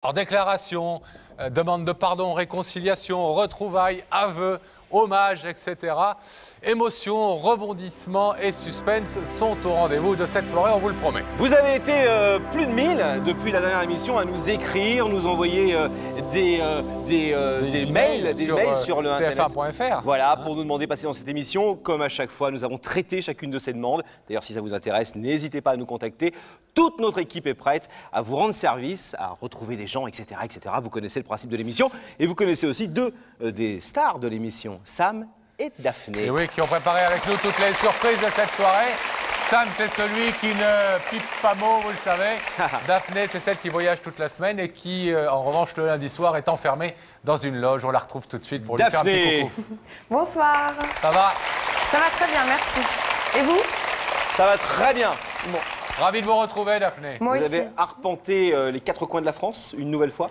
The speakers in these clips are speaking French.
Alors, déclaration, demande de pardon, réconciliation, retrouvailles, aveux, hommages, etc. Émotions, rebondissements et suspense sont au rendez-vous de cette soirée, on vous le promet. Vous avez été plus de 1000 depuis la dernière émission à nous écrire, nous envoyer des mails sur le internet. TF1.fr. Voilà, pour nous demander de passer dans cette émission. Comme à chaque fois, nous avons traité chacune de ces demandes. D'ailleurs, si ça vous intéresse, n'hésitez pas à nous contacter. Toute notre équipe est prête à vous rendre service, à retrouver des gens, etc., etc. Vous connaissez le principe de l'émission et vous connaissez aussi deux des stars de l'émission, Sam et Daphné. Et oui, qui ont préparé avec nous toutes les surprises de cette soirée. Sam, c'est celui qui ne pipe pas mot, vous le savez. Daphné, c'est celle qui voyage toute la semaine et qui, en revanche, le lundi soir, est enfermée dans une loge. On la retrouve tout de suite pour lui faire un petit coucou. Bonsoir. Ça va? Ça va très bien, merci. Et vous? Ça va très bien. Bon. Ravi de vous retrouver, Daphné. Moi vous aussi. avez arpenté les quatre coins de la France une nouvelle fois?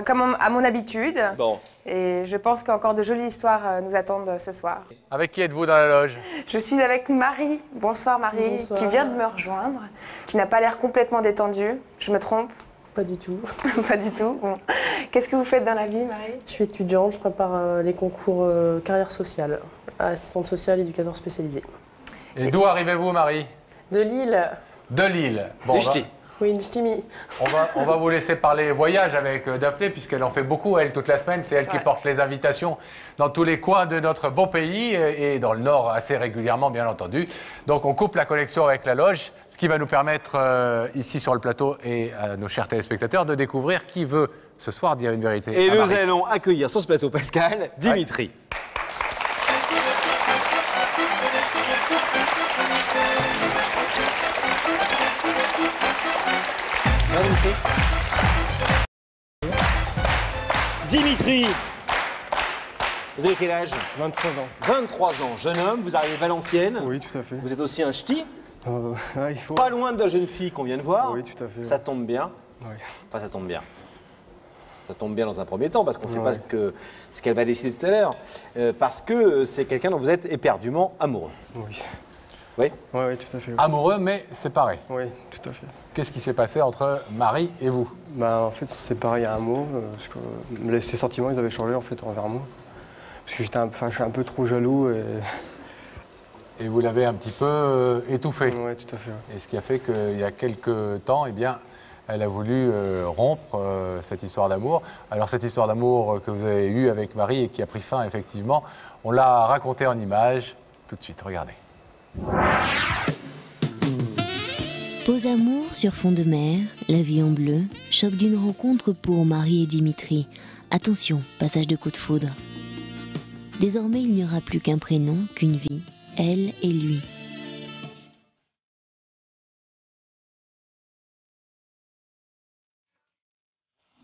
Comme à mon habitude. Bon. Et je pense qu'encore de jolies histoires nous attendent ce soir. Avec qui êtes-vous dans la loge? Je suis avec Marie. Bonsoir Marie, Bonsoir. qui vient de me rejoindre, qui n'a pas l'air complètement détendue. Je me trompe? Pas du tout. Pas du tout. Bon. Qu'est-ce que vous faites dans la vie, Marie? Je suis étudiante, je prépare les concours carrière sociale, assistante sociale, éducateur spécialisé. Et d'où arrivez-vous, Marie? De Lille. De Lille. Bon, Les ch'tis. Oui, une ch'timi. on va vous laisser parler voyage avec Daphné, puisqu'elle en fait beaucoup, elle, toute la semaine. C'est elle qui porte les invitations dans tous les coins de notre beau pays, et dans le Nord assez régulièrement, bien entendu. Donc, on coupe la connexion avec la loge, ce qui va nous permettre, ici sur le plateau, et à nos chers téléspectateurs, de découvrir qui veut, ce soir, dire une vérité. Et à nous Marie. allons accueillir sur ce plateau, Pascal, Dimitri. Dimitri, vous avez quel âge? 23 ans. 23 ans, jeune homme, vous arrivez de Valenciennes. Oui, tout à fait. Vous êtes aussi un ch'ti, Il faut... pas loin de la jeune fille qu'on vient de voir. Oui, tout à fait. Ça tombe bien. Oui. Enfin, ça tombe bien. Ça tombe bien dans un premier temps, parce qu'on ne sait Ouais. pas ce qu'elle va décider tout à l'heure. Parce que c'est quelqu'un dont vous êtes éperdument amoureux. Oui. Oui? Oui, tout à fait. Amoureux, mais séparés. Oui, tout à fait. Qu'est-ce qui s'est passé entre Marie et vous? En fait, on s'est séparés il y a un mois, parce que ses sentiments, ils avaient changé en fait envers moi. Parce que je suis un peu trop jaloux Et vous l'avez un petit peu étouffé. Oui, tout à fait. Ouais. Et ce qui a fait qu'il y a quelques temps, eh bien, elle a voulu rompre cette histoire d'amour. Alors cette histoire d'amour que vous avez eue avec Marie et qui a pris fin, effectivement, on l'a racontée en images. Tout de suite, regardez. Beaux amours sur fond de mer, la vie en bleu, choc d'une rencontre pour Marie et Dimitri. Attention, passage de coup de foudre. Désormais, il n'y aura plus qu'un prénom, qu'une vie, elle et lui.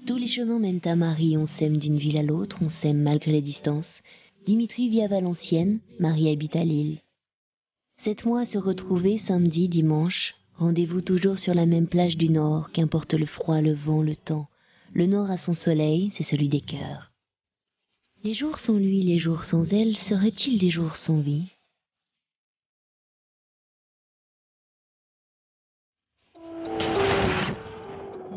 Tous les chemins mènent à Marie, on s'aime d'une ville à l'autre, on s'aime malgré les distances. Dimitri vit à Valenciennes, Marie habite à Lille. 7 mois à se retrouver, samedi, dimanche. Rendez-vous toujours sur la même plage du Nord, qu'importe le froid, le vent, le temps. Le Nord a son soleil, c'est celui des cœurs. Les jours sans lui, les jours sans elle, seraient-ils des jours sans vie?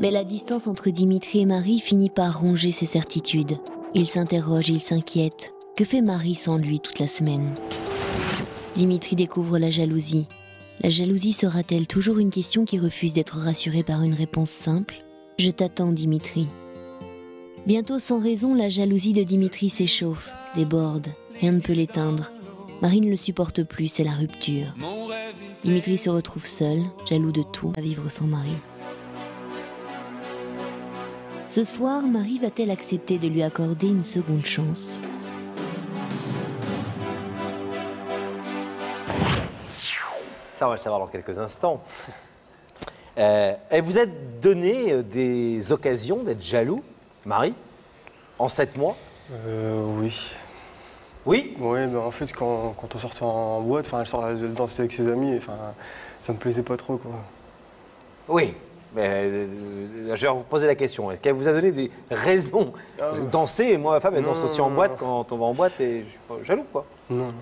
Mais la distance entre Dimitri et Marie finit par ronger ses certitudes. Il s'interroge, il s'inquiète. Que fait Marie sans lui toute la semaine? Dimitri découvre la jalousie. La jalousie sera-t-elle toujours une question qui refuse d'être rassurée par une réponse simple? Je t'attends, Dimitri. Bientôt, sans raison, la jalousie de Dimitri s'échauffe, déborde. Rien ne peut l'éteindre. Marie ne le supporte plus, c'est la rupture. Dimitri se retrouve seul, jaloux de tout, à vivre sans Marie. Ce soir, Marie va-t-elle accepter de lui accorder une seconde chance? Ça, on va le savoir dans quelques instants. Elle vous a donné des occasions d'être jaloux, Marie, en 7 mois? Oui. Oui? Oui, mais en fait, quand on sortait en boîte, elle dansait avec ses amis, ça me plaisait pas trop, quoi. Oui. Mais je vais vous poser la question. Est-ce qu'elle vous a donné des raisons de danser? Moi, ma femme, elle danse aussi en boîte quand on va en boîte et je suis pas jaloux, quoi. Non.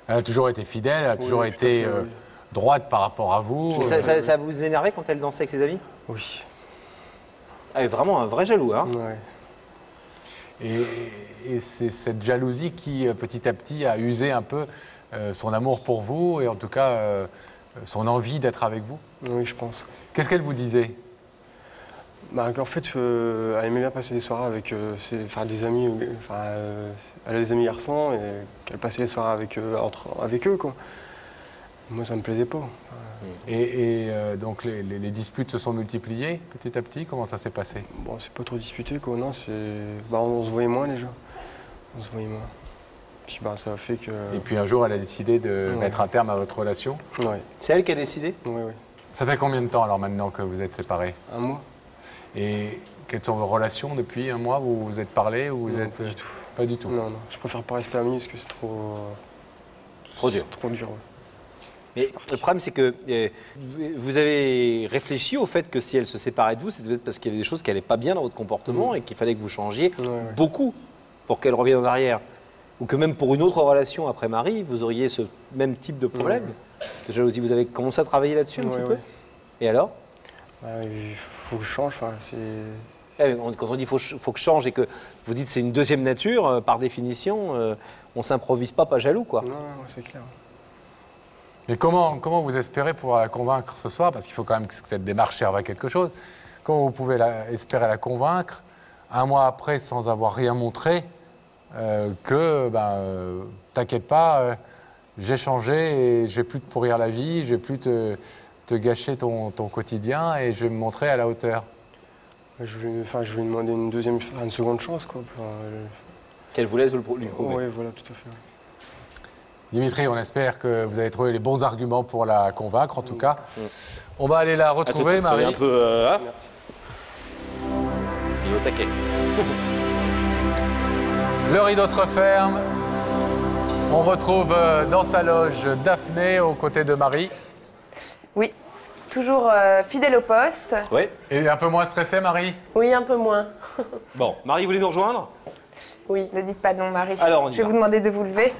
Elle a toujours été fidèle, elle a toujours tout à été fait, oui. droite par rapport à vous. Ça vous énervait quand elle dansait avec ses amis? Oui. Ah, vraiment un vrai jaloux, hein. Ouais. Et c'est cette jalousie qui, petit à petit, a usé un peu son amour pour vous et en tout cas son envie d'être avec vous. Oui, je pense. Qu'est-ce qu'elle vous disait? Bah, en fait, elle aimait bien passer des soirées avec des amis. Elle a des amis garçons et qu'elle passait les soirées avec eux, quoi. Moi, ça me plaisait pas. Donc les disputes se sont multipliées petit à petit. Comment ça s'est passé? Bon, c'est pas trop disputé, quoi. Non, on se voyait moins déjà. On se voyait moins. Puis ça a fait que. Et puis un jour, elle a décidé de mettre un terme à votre relation. Ouais. C'est elle qui a décidé? Oui. Ça fait combien de temps alors maintenant que vous êtes séparés? Un mois. Et quelles sont vos relations depuis un mois? Vous vous êtes parlé ou vous Non, êtes pas du tout. Pas du tout. Non. Je préfère pas rester ami parce que c'est trop. Trop dur. Trop dur. Ouais. Mais le problème, c'est que vous avez réfléchi au fait que si elle se séparait de vous, c'était peut-être parce qu'il y avait des choses qui n'allaient pas bien dans votre comportement et qu'il fallait que vous changiez beaucoup pour qu'elle revienne en arrière. Ou que même pour une autre relation après Marie, vous auriez ce même type de problème de jalousie. Vous avez commencé à travailler là-dessus un petit peu. Et alors? Il faut que je change. Quand on dit faut que je change et que vous dites c'est une deuxième nature, par définition, on s'improvise pas jaloux, quoi. Non, c'est clair. Mais comment vous espérez pouvoir la convaincre ce soir? Parce qu'il faut quand même que cette démarche serve à quelque chose. Comment vous pouvez espérer la convaincre un mois après sans avoir rien montré t'inquiète pas, j'ai changé et je vais plus te pourrir la vie, je vais plus te gâcher ton quotidien et je vais me montrer à la hauteur? Je vais lui demander une seconde chance, quoi. Qu'elle vous laisse lui prouver. Oui, voilà, tout à fait. Dimitri, on espère que vous avez trouvé les bons arguments pour la convaincre, en tout cas. On va aller la retrouver, Marie. Un peu, Merci. Il est au taquet. Le rideau se referme. On retrouve dans sa loge Daphné aux côtés de Marie. Oui, toujours fidèle au poste. Oui. Et un peu moins stressée, Marie? Oui, un peu moins. Bon, Marie, vous voulez nous rejoindre? Oui. Ne dites pas non, Marie. Alors, on y Je vais va. vous demander de vous lever.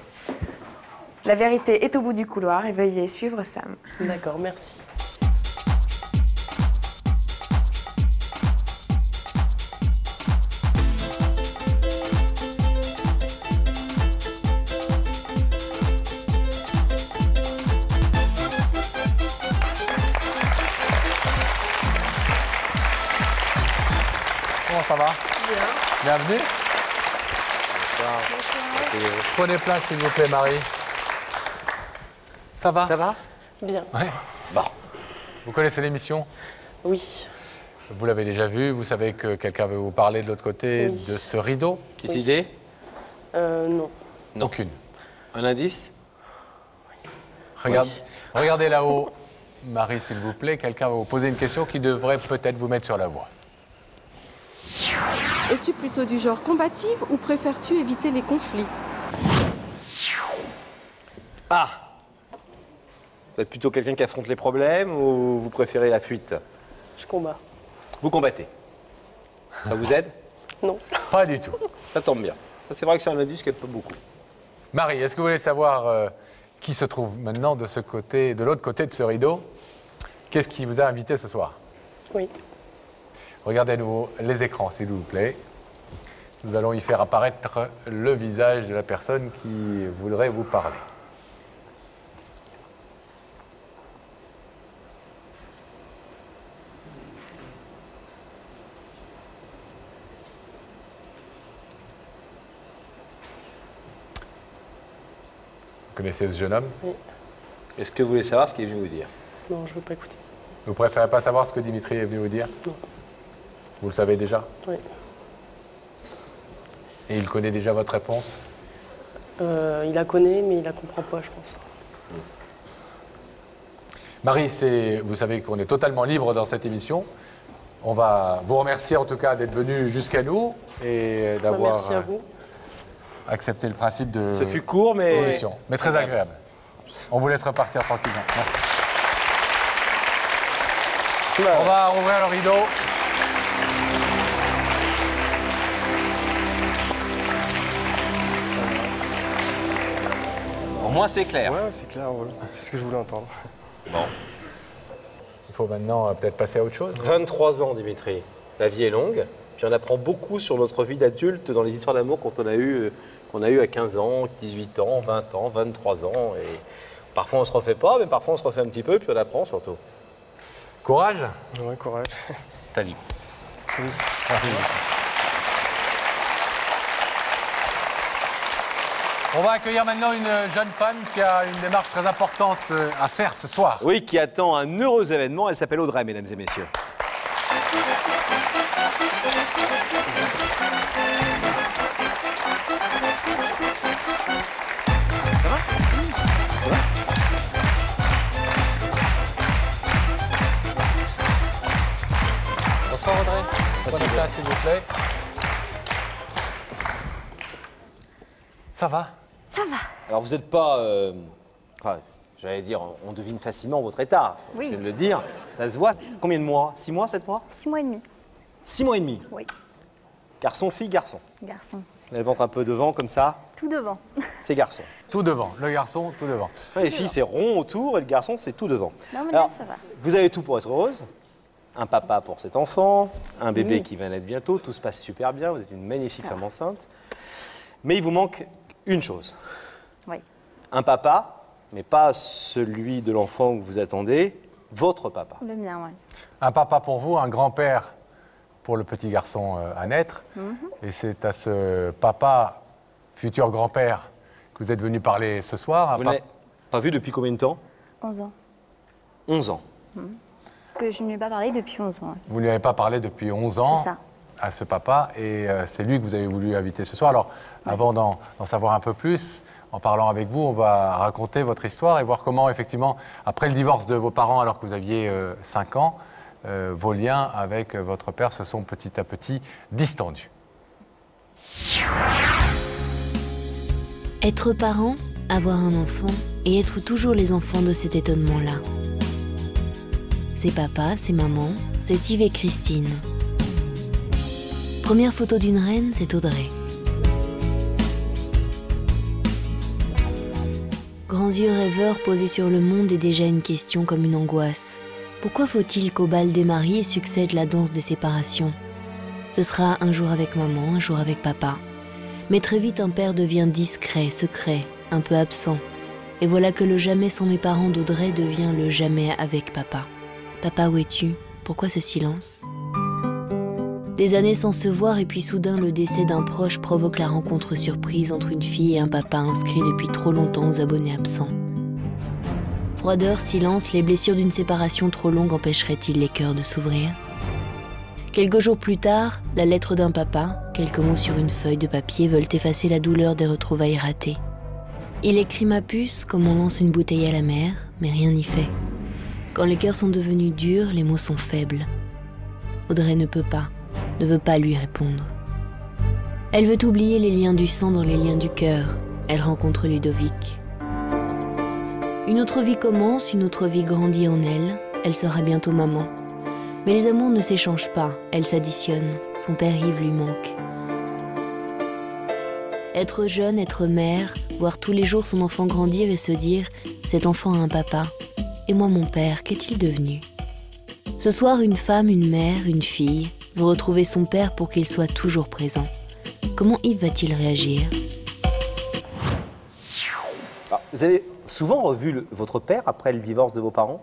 La vérité est au bout du couloir et veuillez suivre Sam. D'accord, merci. Comment ça va? Bien. Bienvenue. Prenez place, s'il vous plaît, Marie. Ça va? Ça va? Bien. Ouais. Bon. Vous connaissez l'émission? Oui. Vous l'avez déjà vue, vous savez que quelqu'un veut vous parler de l'autre côté de ce rideau? Petite idée? Non. Non. Aucune. Un indice? Regardez là-haut, Marie, s'il vous plaît. Quelqu'un va vous poser une question qui devrait peut-être vous mettre sur la voie. Es-tu plutôt du genre combative ou préfères-tu éviter les conflits? Ah! Vous êtes plutôt quelqu'un qui affronte les problèmes ou vous préférez la fuite? Je combats. Vous combattez. Ça vous aide? Non. Pas du tout. Ça tombe bien. Ça, c'est vrai que c'est un indice qui aide pas beaucoup. Marie, est-ce que vous voulez savoir qui se trouve maintenant de l'autre côté de ce rideau? Qu'est-ce qui vous a invité ce soir? Oui. Regardez à nouveau les écrans, s'il vous plaît. Nous allons y faire apparaître le visage de la personne qui voudrait vous parler. Vous connaissez ce jeune homme? Oui. Est-ce que vous voulez savoir ce qu'il est venu vous dire? Non, je ne veux pas écouter. Vous préférez pas savoir ce que Dimitri est venu vous dire? Non. Vous le savez déjà? Oui. Et il connaît déjà votre réponse? Il la connaît, mais il la comprend pas, je pense. Marie, vous savez qu'on est totalement libre dans cette émission. On va vous remercier en tout cas d'être venu jusqu'à nous et d'avoir Merci à vous. accepté le principe de Ce fut court, mais... l'émission. Mais très agréable. On vous laisse repartir tranquillement. Merci. On va rouvrir le rideau. Au moins, c'est clair. Ouais, c'est clair, voilà. C'est ce que je voulais entendre. Bon. Il faut maintenant peut-être passer à autre chose. 23 ans, Dimitri. la vie est longue. Puis on apprend beaucoup sur notre vie d'adulte dans les histoires d'amour qu'on a eu à 15 ans, 18 ans, 20 ans, 23 ans. Et parfois on se refait pas, mais parfois on se refait un petit peu, puis on apprend surtout. Courage. Ouais, courage. Salut. Salut. Merci. On va accueillir maintenant une jeune femme qui a une démarche très importante à faire ce soir. Oui, qui attend un heureux événement. Elle s'appelle Audrey, mesdames et messieurs. Ça va ? Ça va ? Bonsoir Audrey. Merci. Prenez place, s'il vous plaît. Ça va? Ça va. Alors vous n'êtes pas... enfin, j'allais dire, on devine facilement votre état. Oui. Je viens de le dire. Ça se voit. Combien de mois? 6 mois, 7 mois? 6 mois et demi. 6 mois et demi. Oui. Garçon, fille, garçon. Garçon. Elle ventre un peu devant, comme ça. Tout devant. C'est garçon. Tout devant. Le garçon, tout devant. Les filles, c'est rond autour et le garçon, c'est tout devant. Non, mais là, ça va. Vous avez tout pour être heureuse. Un papa pour cet enfant, un bébé qui va naître bientôt. Tout se passe super bien. Vous êtes une magnifique femme enceinte. Mais il vous manque une chose. Oui. Un papa, mais pas celui de l'enfant que vous attendez, votre papa. Le mien, oui. Un papa pour vous, un grand-père pour le petit garçon à naître. Et c'est à ce papa, futur grand-père, que vous êtes venu parler ce soir. Vous n'avez pas vu depuis combien de temps? 11 ans. 11 ans. Que je ne lui ai pas parlé depuis 11 ans. Vous ne lui avez pas parlé depuis 11 ans C'est ça. à ce papa, et c'est lui que vous avez voulu inviter ce soir. Alors, avant d'en savoir un peu plus, en parlant avec vous, on va raconter votre histoire et voir comment, effectivement, après le divorce de vos parents, alors que vous aviez 5 ans, vos liens avec votre père se sont petit à petit distendus. Être parent, avoir un enfant et être toujours les enfants de cet étonnement-là. C'est papa, c'est maman, c'est Yves et Christine. Première photo d'une reine, c'est Audrey. Grands yeux rêveurs posés sur le monde et déjà une question comme une angoisse. Pourquoi faut-il qu'au bal des mariés succède la danse des séparations? Ce sera un jour avec maman, un jour avec papa. Mais très vite, un père devient discret, secret, un peu absent. Et voilà que le jamais sans mes parents d'Audrey devient le jamais avec papa. Papa, où es-tu? Pourquoi ce silence? Des années sans se voir et puis soudain le décès d'un proche provoque la rencontre surprise entre une fille et un papa inscrit depuis trop longtemps aux abonnés absents. Froideur, silence, les blessures d'une séparation trop longue empêcheraient-ils les cœurs de s'ouvrir? Quelques jours plus tard, la lettre d'un papa, quelques mots sur une feuille de papier veulent effacer la douleur des retrouvailles ratées. Il écrit ma puce comme on lance une bouteille à la mer, mais rien n'y fait. Quand les cœurs sont devenus durs, les mots sont faibles. Audrey ne veut pas lui répondre. Elle veut oublier les liens du sang dans les liens du cœur. Elle rencontre Ludovic. Une autre vie commence, une autre vie grandit en elle. Elle sera bientôt maman. Mais les amours ne s'échangent pas, elles s'additionnent. Son père Yves lui manque. Être jeune, être mère, voir tous les jours son enfant grandir et se dire « cet enfant a un papa ». Et moi, mon père, qu'est-il devenu? Ce soir, une femme, une mère, une fille veut retrouver son père pour qu'il soit toujours présent. Comment Yves va-t-il réagir? Alors, vous avez souvent revu votre père après le divorce de vos parents?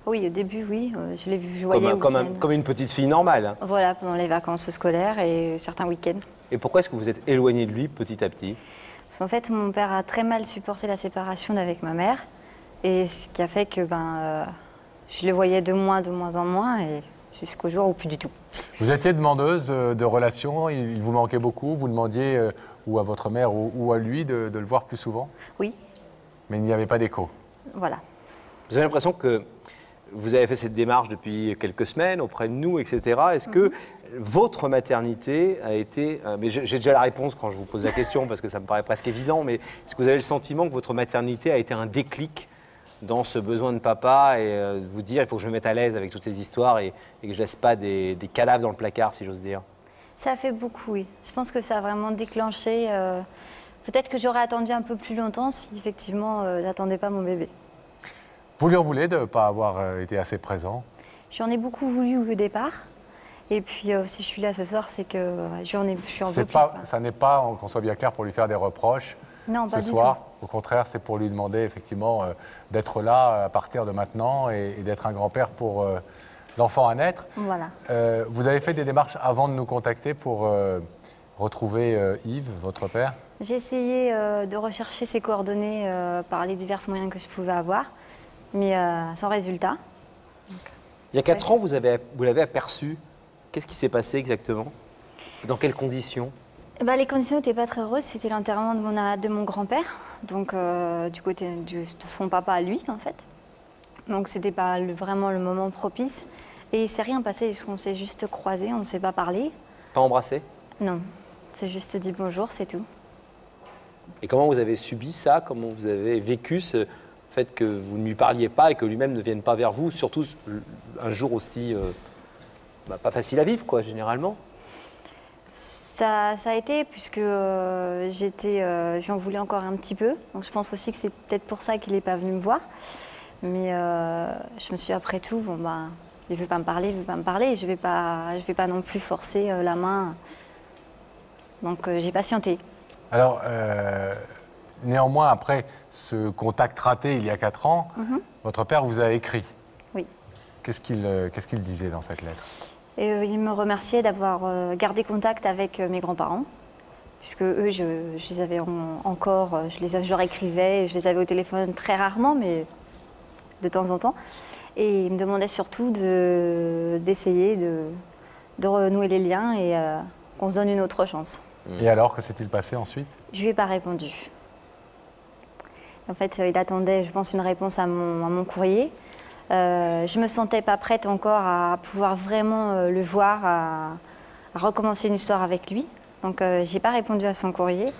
Oui, au début, oui. Je l'ai vu, je voyais Comme une petite fille normale. Hein. Voilà, pendant les vacances scolaires et certains week-ends. Et pourquoi est-ce que vous êtes éloigné de lui petit à petit? Parce qu'en fait, mon père a très mal supporté la séparation avec ma mère. Et ce qui a fait que je le voyais de moins en moins, et jusqu'au jour où plus du tout. Vous étiez demandeuse de relations, il vous manquait beaucoup, vous demandiez ou à votre mère ou à lui de le voir plus souvent? Oui. Mais il n'y avait pas d'écho? Voilà. Vous avez l'impression que vous avez fait cette démarche depuis quelques semaines auprès de nous, etc. Est-ce que votre maternité a été... mais j'ai déjà la réponse quand je vous pose la question, parce que ça me paraît presque évident, mais est-ce que vous avez le sentiment que votre maternité a été un déclic dans ce besoin de papa et de vous dire il faut que je me mette à l'aise avec toutes ces histoires et que je laisse pas des cadavres dans le placard, si j'ose dire? Ça a fait beaucoup, oui. Je pense que ça a vraiment déclenché. Peut-être que j'aurais attendu un peu plus longtemps si effectivement j'attendais pas mon bébé. Vous lui en voulez de ne pas avoir été assez présent? J'en ai beaucoup voulu au départ. Et puis si je suis là ce soir, c'est que je suis en veux plus, Ça n'est pas, qu'on soit bien clair, pour lui faire des reproches Non, ce pas du soir. Au contraire, c'est pour lui demander effectivement d'être là à partir de maintenant et d'être un grand-père pour l'enfant à naître. Voilà. Vous avez fait des démarches avant de nous contacter pour retrouver Yves, votre père? J'ai essayé de rechercher ses coordonnées par les divers moyens que je pouvais avoir, mais sans résultat. Il y a 4 ans, vous l'avez aperçu. Qu'est-ce qui s'est passé exactement? Dans quelles conditions? Les conditions n'étaient pas très heureuses. C'était l'enterrement de mon grand-père, donc du côté de son papa à lui, en fait. Donc c'était pas vraiment le moment propice. Et il s'est rien passé, puisqu'on s'est juste croisés, on ne s'est pas parlé. Pas embrassé? Non, c'est juste dit bonjour, c'est tout. Et comment vous avez subi ça? Comment vous avez vécu ce fait que vous ne lui parliez pas et que lui-même ne vienne pas vers vous, surtout un jour aussi pas facile à vivre, quoi, généralement? Ça a été, puisque j'en voulais encore un petit peu. Donc je pense aussi que c'est peut-être pour ça qu'il n'est pas venu me voir. Mais je me suis dit, après tout, il ne veut pas me parler, il ne veut pas me parler. Et je vais pas non plus forcer la main. Donc j'ai patienté. Alors, néanmoins, après ce contact raté il y a 4 ans, votre père vous a écrit. Oui. Qu'est-ce qu'il disait dans cette lettre? Et il me remerciait d'avoir gardé contact avec mes grands-parents, puisque eux, je les avais encore, je leur écrivais, je les avais au téléphone très rarement, mais de temps en temps. Et il me demandait surtout d'essayer de renouer les liens et qu'on se donne une autre chance. Et alors, que s'est-il passé ensuite? Je lui ai pas répondu. En fait, il attendait, je pense, une réponse à mon courrier. Je me sentais pas prête encore à pouvoir vraiment le voir, à recommencer une histoire avec lui. Donc, j'ai pas répondu à son courrier.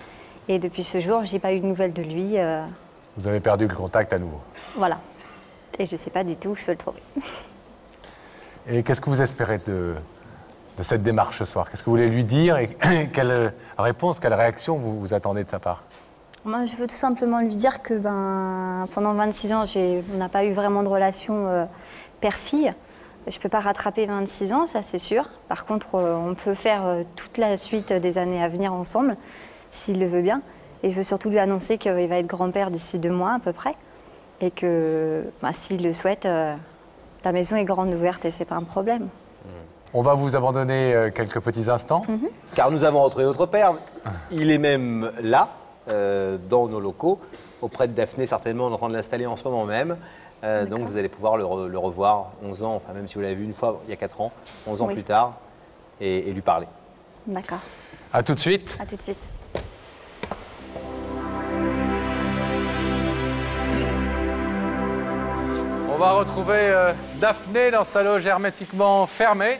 Et depuis ce jour, j'ai pas eu de nouvelles de lui. Vous avez perdu le contact à nouveau. Voilà. Et je sais pas du tout où je peux le trouver. Et qu'est-ce que vous espérez de cette démarche ce soir? Qu'est-ce que vous voulez lui dire et quelle réponse, quelle réaction vous attendez de sa part? Moi, je veux tout simplement lui dire que pendant 26 ans, on n'a pas eu vraiment de relation père-fille. Je ne peux pas rattraper 26 ans, ça c'est sûr. Par contre, on peut faire toute la suite des années à venir ensemble, s'il le veut bien. Et je veux surtout lui annoncer qu'il va être grand-père d'ici 2 mois à peu près. Et que s'il le souhaite, la maison est grande ouverte et ce n'est pas un problème. On va vous abandonner quelques petits instants. Car nous avons retrouvé votre père. Il est même là, dans nos locaux, auprès de Daphné, certainement. On est en train de l'installer en ce moment même. Donc vous allez pouvoir le revoir 11 ans, enfin même si vous l'avez vu une fois il y a 4 ans, 11 ans plus tard, et lui parler. D'accord. À tout de suite. À tout de suite. On va retrouver Daphné dans sa loge hermétiquement fermée.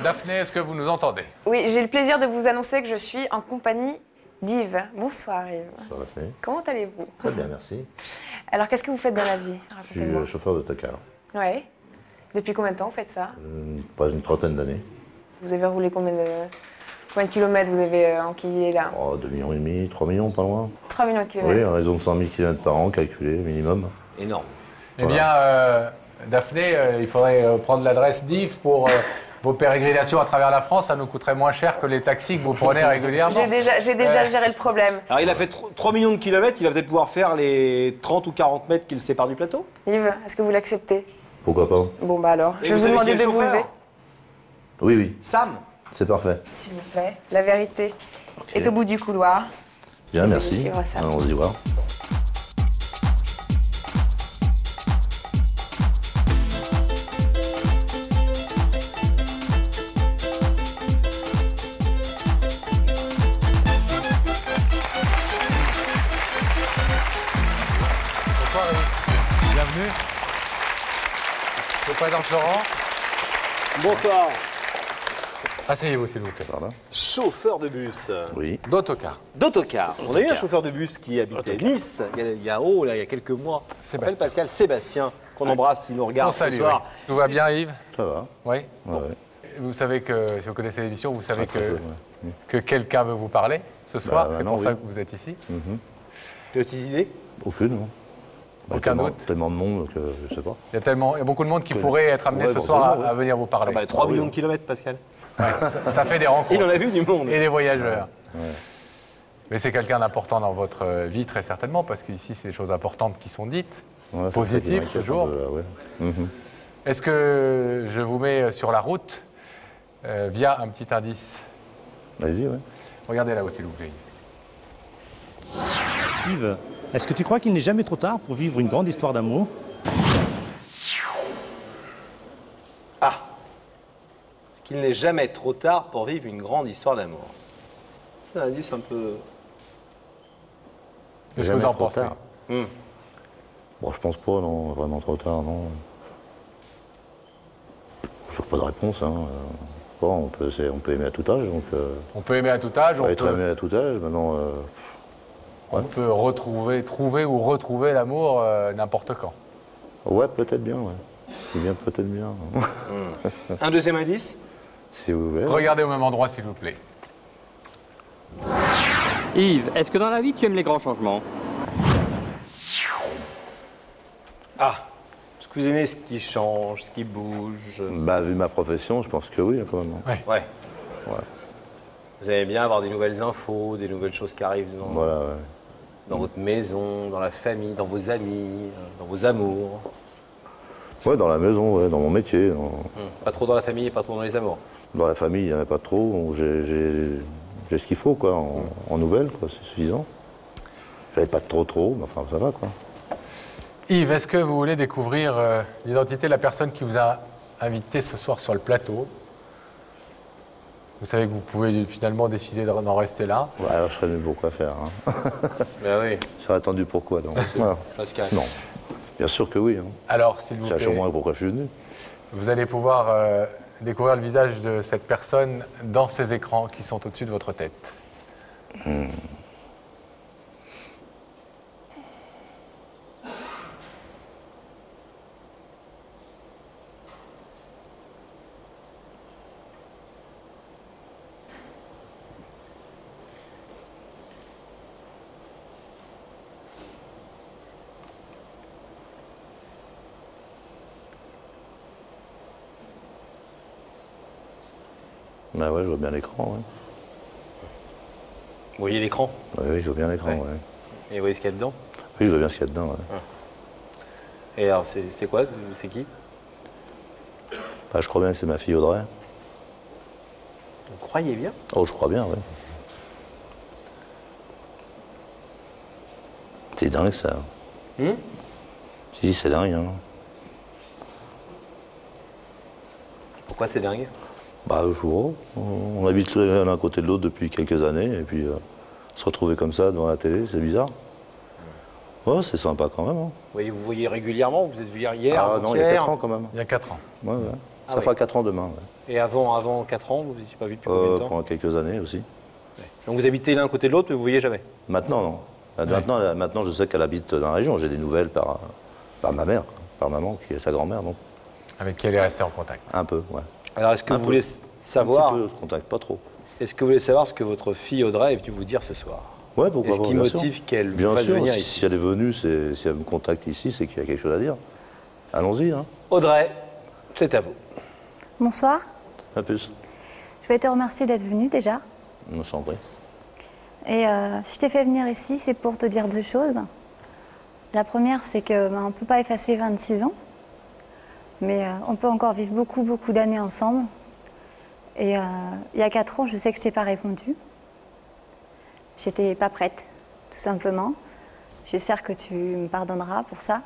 Daphné, est-ce que vous nous entendez? Oui, j'ai le plaisir de vous annoncer que je suis en compagnie d'Yves. Bonsoir Yves. Bonsoir Daphné. Comment allez-vous? Très bien, merci. Alors, qu'est-ce que vous faites dans la vie? Je suis chauffeur de car. Oui. Depuis combien de temps vous faites ça? Pas une trentaine d'années. Vous avez roulé combien de kilomètres vous avez enquillé là? 2,5 millions, 3 millions, pas loin. 3 millions de kilomètres. Oui, à raison de 100 000 km par an, calculé, minimum. Énorme. Eh bien, Daphné, il faudrait prendre l'adresse d'Yves pour vos pérégrinations à travers la France. Ça nous coûterait moins cher que les taxis que vous prenez régulièrement. J'ai déjà géré le problème. Alors il a fait 3 millions de kilomètres, il va peut-être pouvoir faire les 30 ou 40 mètres qui le séparent du plateau? Yves, est-ce que vous l'acceptez? Pourquoi pas? Bon bah alors, je vais vous demander de vous lever. Oui, oui. Sam? C'est parfait. S'il vous plaît. La vérité est au bout du couloir. Bien, Veuillez merci. suivre Sam. On se y voir. Bienvenue. Je vous présente Laurent. Bonsoir. Asseyez-vous, s'il vous plaît. Voilà. Chauffeur de bus. Oui. D'autocar. D'autocar. On a eu un chauffeur de bus qui habitait Nice il y a quelques mois. Sébastien. Pascal Sébastien, qu'on embrasse s'il nous regarde ce soir. Oui. Tout va bien, Yves? Ça va. Oui. Ouais. Vous savez que, si vous connaissez l'émission, vous savez Très peu, ouais. que quelqu'un veut vous parler ce soir. C'est non, pour ça oui. que vous êtes ici. Petite idée? Aucune, non. Aucun doute. Tellement de monde que je sais pas. Il y a beaucoup de monde qui pourrait être amené Ouais, ce soir éventuellement, à venir vous parler. 3 millions de kilomètres, Pascal. Ça fait des rencontres. Il en a vu du monde. Et des voyageurs. Ouais. Mais c'est quelqu'un d'important dans votre vie, très certainement, parce qu'ici, c'est des choses importantes qui sont dites. Ouais, c'est Positives, ça qui m'inquiète toujours. un peu, là, ouais. Mhm. Est-ce que je vous mets sur la route via un petit indice? Vas-y, ouais. Regardez là-haut, s'il vous plaît. Yves, est-ce que tu crois qu'il n'est jamais trop tard pour vivre une grande histoire d'amour? Ah, qu'il n'est jamais trop tard pour vivre une grande histoire d'amour. C'est un indice un peu... Qu'est-ce que vous en pensez? Bon, je pense pas, non, vraiment trop tard, non. Je n'ai pas de réponse, hein. Bon, on peut aimer à tout âge, donc... On peut aimer à tout âge, on peut être aimé à tout âge, maintenant... On peut trouver ou retrouver l'amour n'importe quand. Ouais, peut-être bien, ouais. Il vient peut-être bien. Un deuxième indice? Si vous voulez. Regardez au même endroit, s'il vous plaît. Yves, est-ce que dans la vie, tu aimes les grands changements? Ah, est-ce que vous aimez ce qui change, ce qui bouge? Bah, vu ma profession, je pense que oui, quand même. Ouais. Vous aimez bien avoir des nouvelles infos, des nouvelles choses qui arrivent dans votre maison, dans la famille, dans vos amis, dans vos amours. Ouais, dans la maison, ouais, dans mon métier. Pas trop dans la famille et pas trop dans les amours. Dans la famille, il n'y en a pas trop. J'ai ce qu'il faut, quoi, en nouvelles, quoi, c'est suffisant. J'avais pas trop, mais enfin, ça va, quoi. Yves, est-ce que vous voulez découvrir l'identité de la personne qui vous a invité ce soir sur le plateau? Vous savez que vous pouvez finalement décider d'en rester là. Ouais, alors je serais venu pour quoi faire. Hein. Ben oui. J'aurais attendu pourquoi, donc. Voilà. Non. Bien sûr que oui. Hein. Alors, s'il vous plaît. Sachez au moins pourquoi je suis venu. Vous allez pouvoir découvrir le visage de cette personne dans ces écrans qui sont au-dessus de votre tête. Bah ouais, je vois bien l'écran, ouais. Vous voyez l'écran? Oui, je vois bien l'écran, ouais. Et vous voyez ce qu'il y a dedans? Oui, je vois bien ce qu'il y a dedans, ouais. Et alors, c'est quoi? C'est qui? Bah, je crois bien que c'est ma fille Audrey. Vous croyez bien? Oh, je crois bien, ouais. C'est dingue, ça. Si, c'est dingue, hein. Pourquoi c'est dingue? Bah, je vois. On habite l'un à côté de l'autre depuis quelques années, et puis se retrouver comme ça devant la télé, c'est bizarre. Ouais, c'est sympa quand même. Hein. Vous voyez régulièrement? Vous êtes vu hier? Ah non, il y a 4 ans quand même. Il y a 4 ans. Ouais, ouais. Ça fera 4 ans demain. Ouais. Et avant 4 ans, vous n'étiez pas vu depuis combien de temps? Pendant quelques années aussi. Donc vous habitez l'un à côté de l'autre, mais vous ne voyez jamais? Maintenant, non. Maintenant, je sais qu'elle habite dans la région. J'ai des nouvelles par ma mère, par maman, qui est sa grand-mère. Donc. Avec qui elle est restée en contact? Un peu, ouais. Alors, est-ce que vous voulez savoir... Un petit peu de contact, pas trop. Est-ce que vous voulez savoir ce que votre fille Audrey est venue vous dire ce soir? Ouais, pourquoi pas. Est-ce qui motive qu'elle fasse venir ici? Si elle est venue, si elle me contacte ici, c'est qu'il y a quelque chose à dire. Allons-y, hein. Audrey, c'est à vous. Bonsoir. À plus. Je vais te remercier d'être venu déjà. Je t'en prie. Et si je t'ai fait venir ici, c'est pour te dire 2 choses. La première, c'est qu'on ne peut pas effacer 26 ans. Mais on peut encore vivre beaucoup, beaucoup d'années ensemble. Et il y a 4 ans, je sais que je t'ai pas répondu. J'étais pas prête, tout simplement. J'espère que tu me pardonneras pour ça.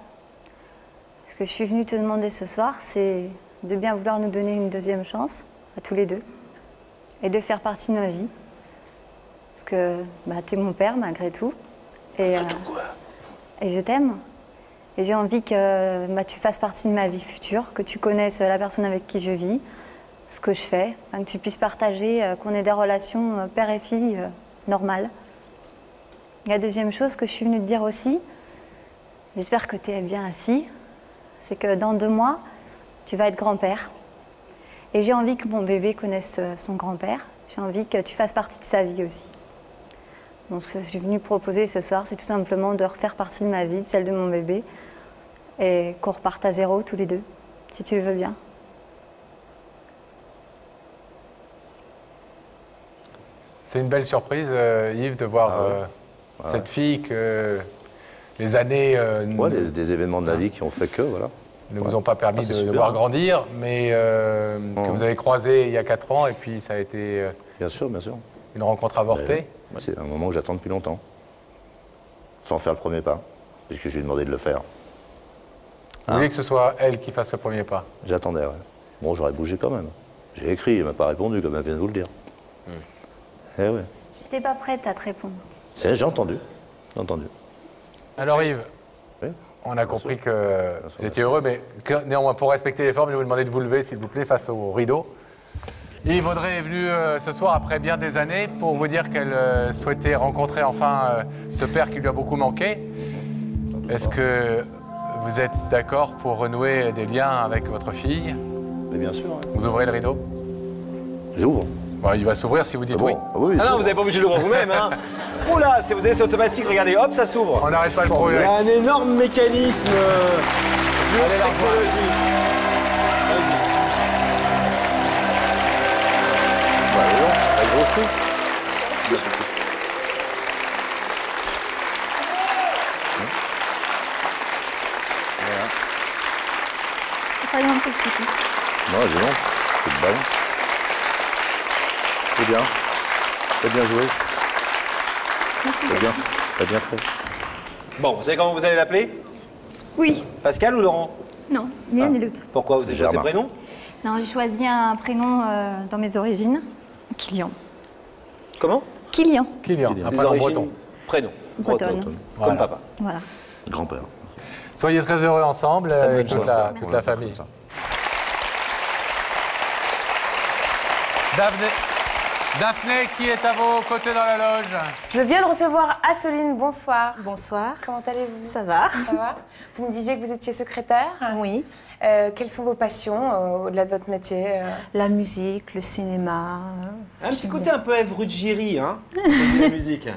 Ce que je suis venue te demander ce soir, c'est de bien vouloir nous donner une 2e chance, à tous les 2, et de faire partie de ma vie. Parce que t'es mon père, malgré tout. Et je t'aime. Et j'ai envie que tu fasses partie de ma vie future, que tu connaisses la personne avec qui je vis, ce que je fais, que tu puisses partager, qu'on ait des relations père et fille normales. Et la 2e chose que je suis venue te dire aussi, j'espère que tu es bien assis, c'est que dans 2 mois, tu vas être grand-père. Et j'ai envie que mon bébé connaisse son grand-père. J'ai envie que tu fasses partie de sa vie aussi. Donc, ce que je suis venue proposer ce soir, c'est tout simplement de refaire partie de ma vie, de celle de mon bébé, et qu'on reparte à 0 tous les 2, si tu le veux bien. C'est une belle surprise, Yves, de voir cette fille que les années... des événements de la vie qui ont fait que, voilà. Ne vous ont pas permis de voir grandir, mais que vous avez croisé il y a 4 ans, et puis ça a été... bien sûr, bien sûr. Une rencontre avortée. C'est un moment que j'attends depuis longtemps. Sans faire le premier pas, puisque je lui ai demandé de le faire. Vous voulez que ce soit elle qui fasse le premier pas? J'attendais, ouais. Bon, j'aurais bougé quand même. J'ai écrit, il m'a pas répondu, comme elle vient de vous le dire. Eh ouais. J'étais pas prête à te répondre. J'ai entendu. J'ai entendu. Alors Yves, on a compris que vous étiez heureux, mais néanmoins, pour respecter les formes, je vais vous demander de vous lever, s'il vous plaît, face au rideau. Yves Audrey est venue ce soir, après bien des années, pour vous dire qu'elle souhaitait rencontrer enfin ce père qui lui a beaucoup manqué. Est-ce que vous êtes d'accord pour renouer des liens avec votre fille? Mais bien sûr. Ouais. Vous ouvrez le rideau? J'ouvre. Bon, il va s'ouvrir si vous dites oui. Oui. Ah non, vous n'avez pas obligé de l'ouvrir vous-même. Hein. Oula, c'est automatique, regardez, hop, ça s'ouvre. On n'arrête pas le projet. Il y a un énorme mécanisme. Allez la revoir. C'est pas grand petit-fils. Non, dis donc, c'est de balle. C'est bien. T'as bien joué. T'as bien fait. Bon, vous savez comment vous allez l'appeler? Oui. Pascal ou Laurent? Non, ni l'un ni l'autre. Pourquoi vous avez choisi ce prénom? Non, j'ai choisi un prénom dans mes origines. Kilian. Comment? Kilian. Kilian, un prénom breton. Prénom. Bretonne. Comme papa. Voilà. Grand-père. Soyez très heureux ensemble, toute la famille. Daphné, qui est à vos côtés dans la loge? Je viens de recevoir Asseline, bonsoir. Bonsoir. Comment allez-vous? Ça va. Ça va. Vous me disiez que vous étiez secrétaire. Oui. Quelles sont vos passions au-delà de votre métier? La musique, le cinéma. Un petit côté un peu Ève Ruggieri, hein, la musique.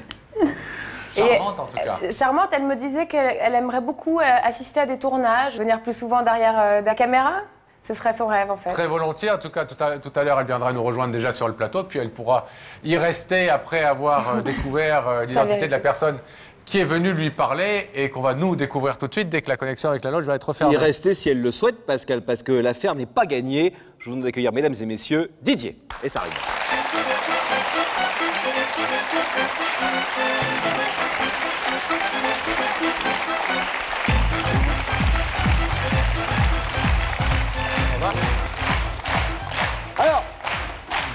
Charmante en tout cas. Charmante, elle me disait qu'elle aimerait beaucoup assister à des tournages, venir plus souvent derrière la caméra. Ce serait son rêve en fait. Très volontiers, en tout cas tout à l'heure elle viendra nous rejoindre déjà sur le plateau, puis elle pourra y rester après avoir découvert l'identité de la personne qui est venue lui parler et qu'on va nous découvrir tout de suite dès que la connexion avec la loge va être fermée. Y rester si elle le souhaite, Pascal, parce que l'affaire n'est pas gagnée. Je vous demande d'accueillir, mesdames et messieurs, Didier. Et ça arrive. Alors,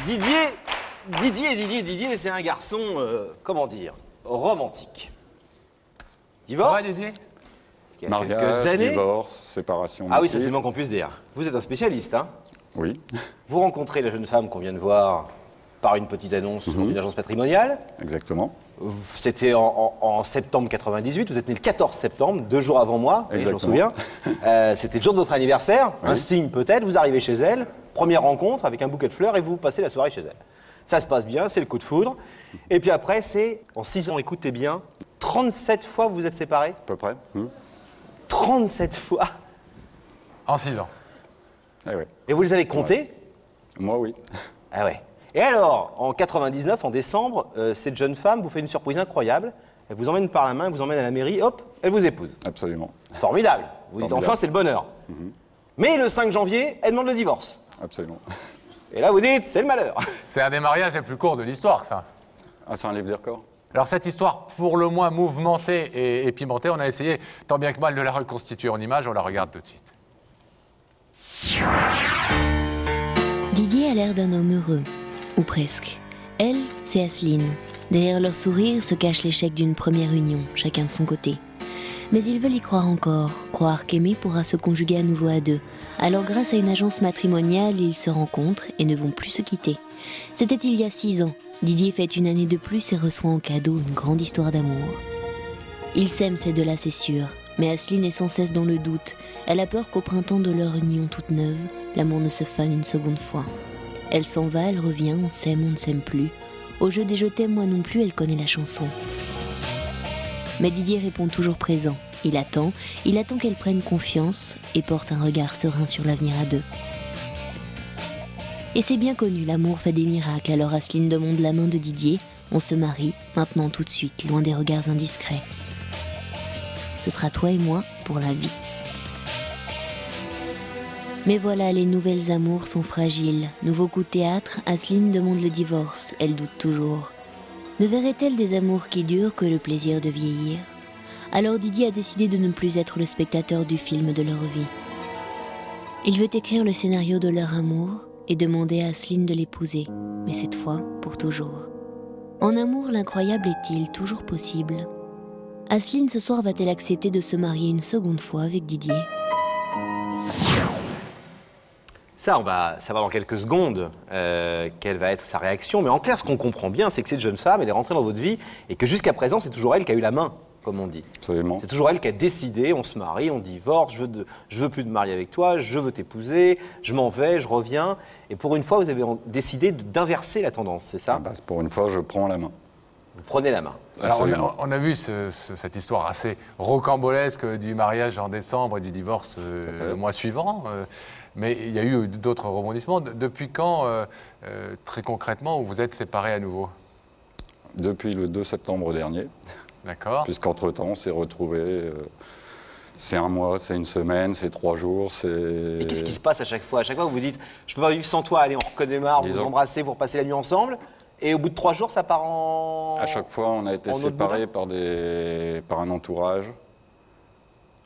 Didier, c'est un garçon, comment dire, romantique. Divorce. Ça va, Didier? Il y a Mariage, quelques années. divorce, séparation. Ah oui, ça c'est le moins qu'on puisse dire. Vous êtes un spécialiste, hein? Oui. Vous rencontrez la jeune femme qu'on vient de voir par une petite annonce dans une agence patrimoniale. Exactement. C'était en septembre 98, vous êtes né le 14 septembre, 2 jours avant moi, je m'en souviens. C'était le jour de votre anniversaire, un signe peut-être, vous arrivez chez elle, première rencontre avec un bouquet de fleurs et vous passez la soirée chez elle. Ça se passe bien, c'est le coup de foudre. Et puis après, c'est, en 6 ans, écoutez bien, 37 fois vous vous êtes séparés. À peu près. 37 fois. En 6 ans. Eh ouais. Et vous les avez comptés? Moi, oui. Ah ouais. Et alors, en 99, en décembre, cette jeune femme vous fait une surprise incroyable. Elle vous emmène par la main, elle vous emmène à la mairie, hop, elle vous épouse. Absolument. Formidable. Vous dites enfin, c'est le bonheur. Mais le 5 janvier, elle demande le divorce. Absolument. Et là, vous dites, c'est le malheur. C'est un des mariages les plus courts de l'histoire, ça. Ah, c'est un livre des records. Alors cette histoire, pour le moins mouvementée et pimentée, on a essayé tant bien que mal de la reconstituer en image, on la regarde tout de suite. Didier a l'air d'un homme heureux, ou presque. Elle, c'est Asseline. Derrière leur sourire se cache l'échec d'une première union, chacun de son côté. Mais ils veulent y croire encore, croire qu'aimer pourra se conjuguer à nouveau à deux. Alors grâce à une agence matrimoniale, ils se rencontrent et ne vont plus se quitter. C'était il y a 6 ans. Didier fête une année de plus et reçoit en cadeau une grande histoire d'amour. Ils s'aiment ces deux-là, c'est sûr. Mais Asseline est sans cesse dans le doute. Elle a peur qu'au printemps de leur union toute neuve, l'amour ne se fane une seconde fois. Elle s'en va, elle revient, on s'aime, on ne s'aime plus. Au jeu des je t'aime, moi non plus, elle connaît la chanson. Mais Didier répond toujours présent. Il attend qu'elle prenne confiance et porte un regard serein sur l'avenir à deux. Et c'est bien connu, l'amour fait des miracles, alors Asseline demande la main de Didier. On se marie, maintenant tout de suite, loin des regards indiscrets. Ce sera toi et moi pour la vie. Mais voilà, les nouvelles amours sont fragiles. Nouveau coup de théâtre, Asseline demande le divorce, elle doute toujours. Ne verrait-elle des amours qui durent que le plaisir de vieillir? Alors Didier a décidé de ne plus être le spectateur du film de leur vie. Il veut écrire le scénario de leur amour et demander à Asseline de l'épouser, mais cette fois pour toujours. En amour, l'incroyable est-il toujours possible? Asseline ce soir va-t-elle accepter de se marier une seconde fois avec Didier? Ça, on va savoir dans quelques secondes quelle va être sa réaction. Mais en clair, ce qu'on comprend bien, c'est que cette jeune femme, elle est rentrée dans votre vie et que jusqu'à présent, c'est toujours elle qui a eu la main, comme on dit. Absolument. C'est toujours elle qui a décidé, on se marie, on divorce, je veux plus de marier avec toi, je veux t'épouser, je m'en vais, je reviens. Et pour une fois, vous avez décidé d'inverser la tendance, c'est ça? Pour une fois, je prends la main. Vous prenez la main. Alors on a vu cette histoire assez rocambolesque du mariage en décembre et du divorce le mois suivant. Mais il y a eu d'autres rebondissements. Depuis quand, très concrètement, vous êtes séparés à nouveau? Depuis le 2 septembre dernier. D'accord. Puisqu'entre-temps, on s'est retrouvés. C'est un mois, c'est une semaine, c'est 3 jours, c'est... Et qu'est-ce qui se passe à chaque fois? À chaque fois, vous vous dites, je peux pas vivre sans toi, allez, on redémarre, vous vous embrassez, vous repassez la nuit ensemble. Et au bout de 3 jours, ça part en... À chaque fois, on a été séparés par un entourage.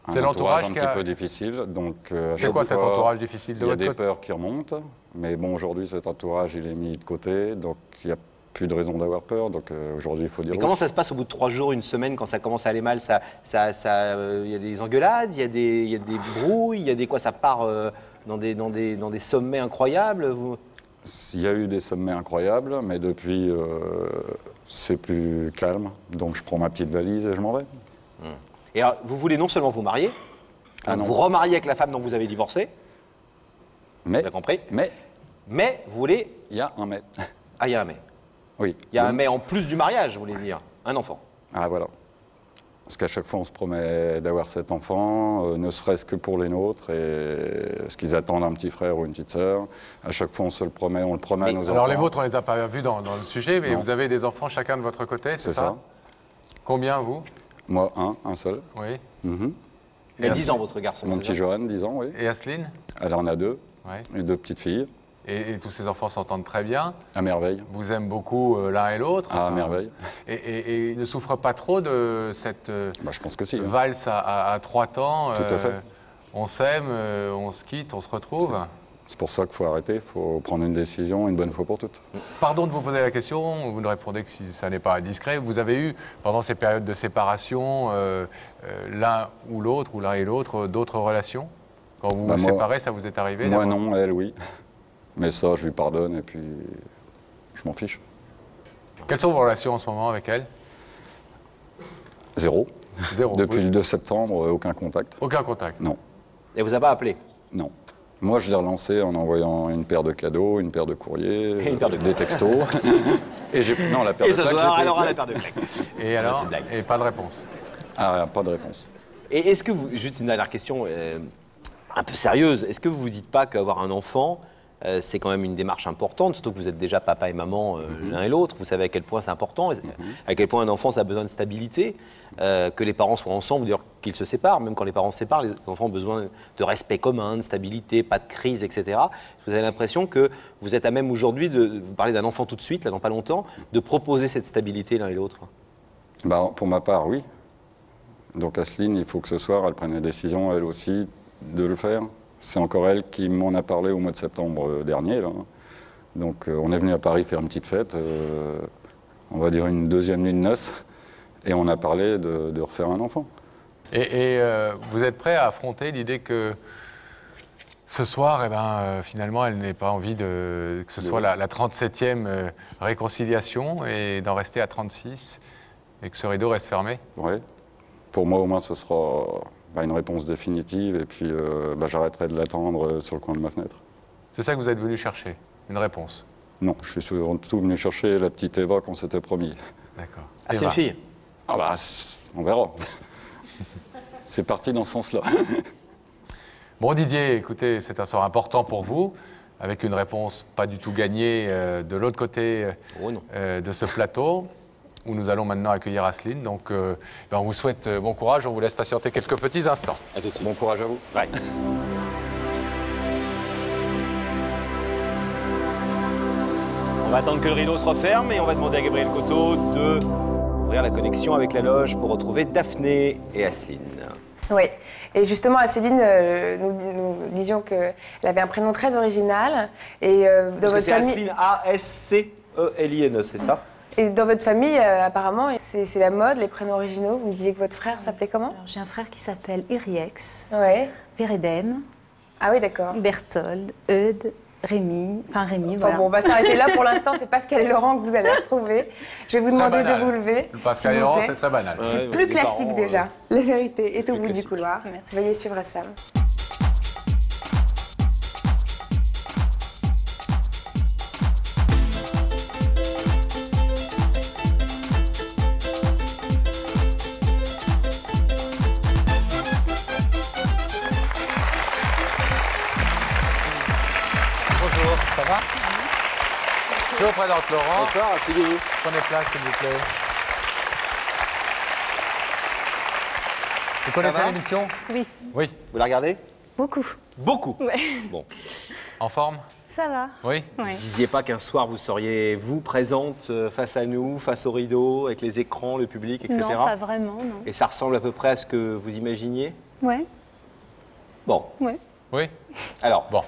C'est l'entourage un petit peu difficile. Donc, c'est quoi cet entourage difficile de votre côté? Il y a des peurs qui remontent. Mais bon, aujourd'hui, cet entourage, il est mis de côté. Donc, il n'y a plus de raison d'avoir peur. Donc, aujourd'hui, il faut dire... Et comment ça se passe au bout de 3 jours, une semaine, quand ça commence à aller mal? Il y a des engueulades, il y a des brouilles, il y a des quoi? Ça part dans des sommets incroyables Il y a eu des sommets incroyables, mais depuis, c'est plus calme. Donc, je prends ma petite valise et je m'en vais. Et alors, vous voulez non seulement vous marier, vous remarier avec la femme dont vous avez divorcé, mais, vous avez compris, mais vous voulez... Il y a un mais. Ah, il y a un mais. Oui. Il y a un mais en plus du mariage, vous voulez dire, un enfant. Ah, voilà. Parce qu'à chaque fois, on se promet d'avoir cet enfant, ne serait-ce que pour les nôtres, et parce qu'ils attendent un petit frère ou une petite sœur. À chaque fois, on se le promet, on le promet à nos enfants. Alors, les vôtres, on ne les a pas vus dans le sujet, mais vous avez des enfants chacun de votre côté, c'est ça? Combien, vous? Moi, un seul. Oui. Il a 10 ans, votre garçon. Mon petit Johan, 10 ans, oui. Et Asseline? Elle en a 2, et 2 petites filles. Et tous ces enfants s'entendent très bien? À merveille. Vous aimez beaucoup l'un et l'autre? À merveille. Et ne souffre pas trop de cette je pense que si, valse à 3 temps? Tout à fait. On s'aime, on se quitte, on se retrouve? C'est pour ça qu'il faut arrêter, il faut prendre une décision une bonne fois pour toutes. Pardon de vous poser la question, vous ne répondez que si ça n'est pas indiscret. Vous avez eu, pendant ces périodes de séparation, l'un ou l'autre, ou l'un et l'autre, d'autres relations? Quand vous vous séparez, ça vous est arrivé? Moi non, elle oui. Mais ça, je lui pardonne et puis je m'en fiche. Quelles sont vos relations en ce moment avec elle? Zéro. Zéro. Depuis le 2 septembre, aucun contact. Aucun contact? Non. Et vous a pas appelé? Non. Moi, je l'ai relancé en envoyant une paire de cadeaux, une paire de courriers, des textos. Et non, la paire et de ce claques, soir, elle aura la paire de claques. Et alors? Et pas de réponse? Ah, pas de réponse. Et est-ce que vous, juste une dernière question un peu sérieuse, est-ce que vous vous dites pas qu'avoir un enfant, c'est quand même une démarche importante, surtout que vous êtes déjà papa et maman l'un et l'autre, vous savez à quel point c'est important, à quel point un enfant ça a besoin de stabilité, que les parents soient ensemble, ou d'ailleurs qu'ils se séparent, même quand les parents se séparent, les enfants ont besoin de respect commun, de stabilité, pas de crise, etc. Vous avez l'impression que vous êtes à même aujourd'hui, vous parlez d'un enfant tout de suite, là dans pas longtemps, de proposer cette stabilité l'un et l'autre? Pour ma part, oui. Donc Asseline, il faut que ce soir, elle prenne la décision, elle aussi, de le faire. C'est encore elle qui m'en a parlé au mois de septembre dernier. Là. Donc on est venu à Paris faire une petite fête, on va dire une deuxième nuit de noces, et on a parlé de refaire un enfant. Et vous êtes prêt à affronter l'idée que ce soir, finalement, elle n'ait pas envie que ce soit la 37e réconciliation et d'en rester à 36 et que ce rideau reste fermé? Oui. Pour moi, au moins, ce sera une réponse définitive et puis j'arrêterai de l'attendre sur le coin de ma fenêtre. C'est ça que vous êtes venu chercher, une réponse? Non, je suis surtout venu chercher la petite Eva qu'on s'était promis. D'accord. Ah, c'est une fille? Ah on verra. C'est parti dans ce sens-là. Bon Didier, écoutez, c'est un soir important pour vous. avec une réponse pas du tout gagnée de l'autre côté de ce plateau, où nous allons maintenant accueillir Asseline. Donc, on vous souhaite bon courage. On vous laisse patienter quelques petits instants. À tout de suite. Bon courage à vous. Ouais. On va attendre que le rideau se referme et on va demander à Gabriel Coteau d'ouvrir la connexion avec la loge pour retrouver Daphné et Asseline. Oui, et justement, Asseline, nous disions qu'elle avait un prénom très original. Et dans votre c'est famille... Asseline, A-S-C-E-L-I-N-E, c'est ça? Et dans votre famille, apparemment, c'est la mode, les prénoms originaux. Vous me disiez que votre frère s'appelait comment? J'ai un frère qui s'appelle Iriex, Ouais. Veredem, Ah oui, d'accord. Berthold, Eudes, Rémi, Rémi, Enfin, voilà. bon, on va s'arrêter là pour l'instant. C'est Pascal et Laurent que vous allez retrouver. Je vais vous demander de vous lever. Le Pascal et s'il vous Laurent, plaît. c'est très banal. C'est plus classique déjà. La vérité est au bout du couloir. Merci. Veuillez suivre Sam. Bonjour, ça va? Je vous présente Laurent. Bonsoir, asseyez-vous. Prenez place, s'il vous plaît. Vous connaissez va l'émission? Oui. Oui. Vous la regardez? Beaucoup. Beaucoup. Ouais. Bon. En forme? Ça va. Oui. Ouais. Vous disiez pas qu'un soir vous seriez, vous, présente face à nous, face au rideau, avec les écrans, le public, etc. Non, pas vraiment, non. Et ça ressemble à peu près à ce que vous imaginiez? Ouais. Bon. Ouais. Oui. Alors. Bon.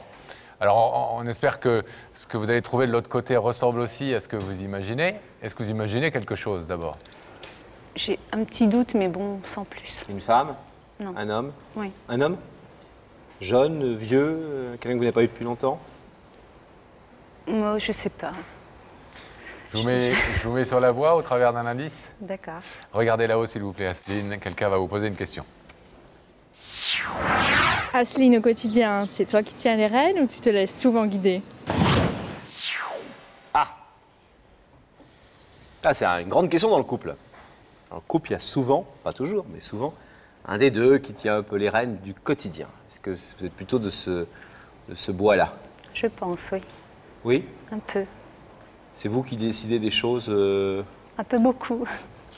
Alors, on espère que ce que vous allez trouver de l'autre côté ressemble aussi à ce que vous imaginez. Est-ce que vous imaginez quelque chose, d'abord? J'ai un petit doute, mais bon, sans plus. Une femme? Non. Un homme? Oui. Un homme? Jeune, vieux, quelqu'un que vous n'avez pas eu depuis longtemps? Moi, je sais pas. Je vous mets sur la voie au travers d'un indice. D'accord. Regardez là-haut, s'il vous plaît, Asseline. Quelqu'un va vous poser une question. Asseline, au quotidien, c'est toi qui tiens les rênes ou tu te laisses souvent guider? Ah, c'est une grande question dans le couple. Dans le couple, il y a souvent, pas toujours, mais souvent, un des deux qui tient un peu les rênes du quotidien. Est-ce que vous êtes plutôt de ce bois-là? Je pense, oui. Oui? Un peu. C'est vous qui décidez des choses Un peu beaucoup.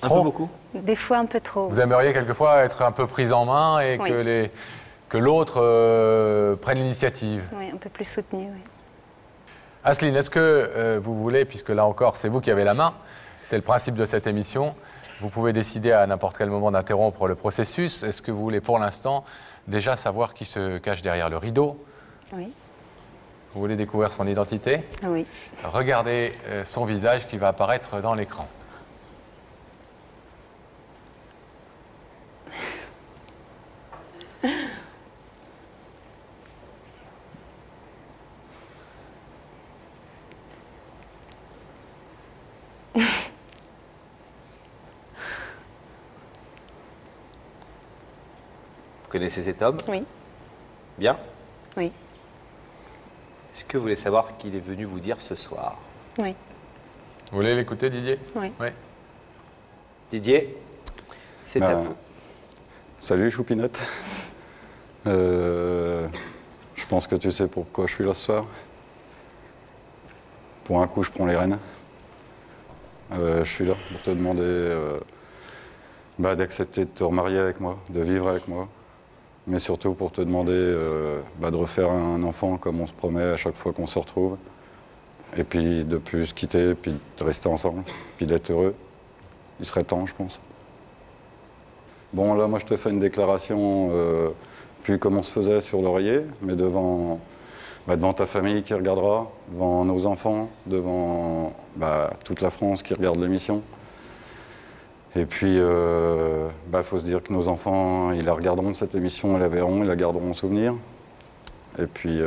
un peu beaucoup? Des fois, un peu trop. Vous aimeriez quelquefois être un peu prise en main et Oui. que l'autre prenne l'initiative? Oui, un peu plus soutenu, oui. Asseline, est-ce que vous voulez, puisque là encore, c'est vous qui avez la main, c'est le principe de cette émission, vous pouvez décider à n'importe quel moment d'interrompre le processus. Est-ce que vous voulez pour l'instant déjà savoir qui se cache derrière le rideau? Oui. Vous voulez découvrir son identité? Oui. Regardez son visage qui va apparaître dans l'écran. Vous connaissez cet homme? Oui. Bien? Oui. Est-ce que vous voulez savoir ce qu'il est venu vous dire ce soir? Oui. Vous voulez l'écouter, Didier? Oui. Didier, c'est à vous. Salut Choupinette. Je pense que tu sais pourquoi je suis là ce soir. Pour un coup, je prends les rênes. Je suis là pour te demander d'accepter de te remarier avec moi, de vivre avec moi. Mais surtout pour te demander de refaire un enfant comme on se promet à chaque fois qu'on se retrouve. Et puis de plus se quitter, puis de rester ensemble, puis d'être heureux. Il serait temps, je pense. Bon, là, moi, je te fais une déclaration, plus comme on se faisait sur l'oreiller, mais devant ta famille qui regardera, devant nos enfants, devant toute la France qui regarde l'émission. Et puis, faut se dire que nos enfants, ils la regarderont cette émission, ils la verront, ils la garderont en souvenir. Et puis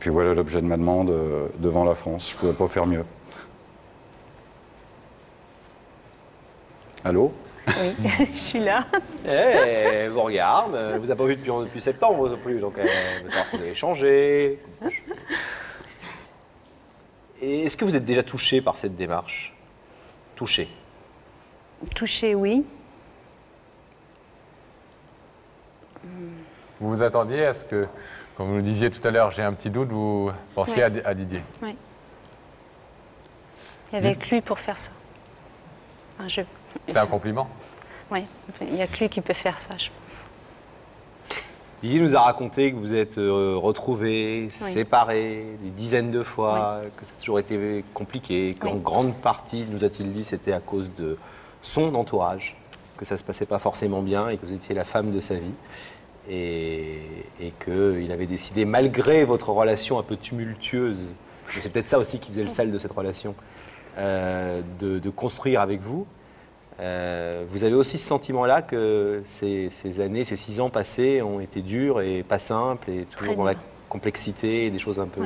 voilà l'objet de ma demande devant la France. Je ne pouvais pas faire mieux. Allô? Oui, je suis là. Vous regarde, vous n'avez pas vu depuis septembre non plus, donc vous avez changé. Et est-ce que vous êtes déjà touché par cette démarche? Touché? Touché, oui. Vous vous attendiez à ce que, Comme vous le disiez tout à l'heure, j'ai un petit doute, vous pensiez à Didier. Oui. Il y avait que lui pour faire ça. C'est un compliment? Oui, il n'y a que lui qui peut faire ça, je pense. Didier nous a raconté que vous êtes retrouvés, séparés des dizaines de fois, que ça a toujours été compliqué, qu'en grande partie, nous a-t-il dit, c'était à cause de son entourage, que ça ne se passait pas forcément bien et que vous étiez la femme de sa vie. Et qu'il avait décidé, malgré votre relation un peu tumultueuse, et c'est peut-être ça aussi qui faisait le sel de cette relation, de construire avec vous. Vous avez aussi ce sentiment-là que ces années, ces 6 ans passés ont été durs et pas simples, et toujours dans la complexité et des choses un peu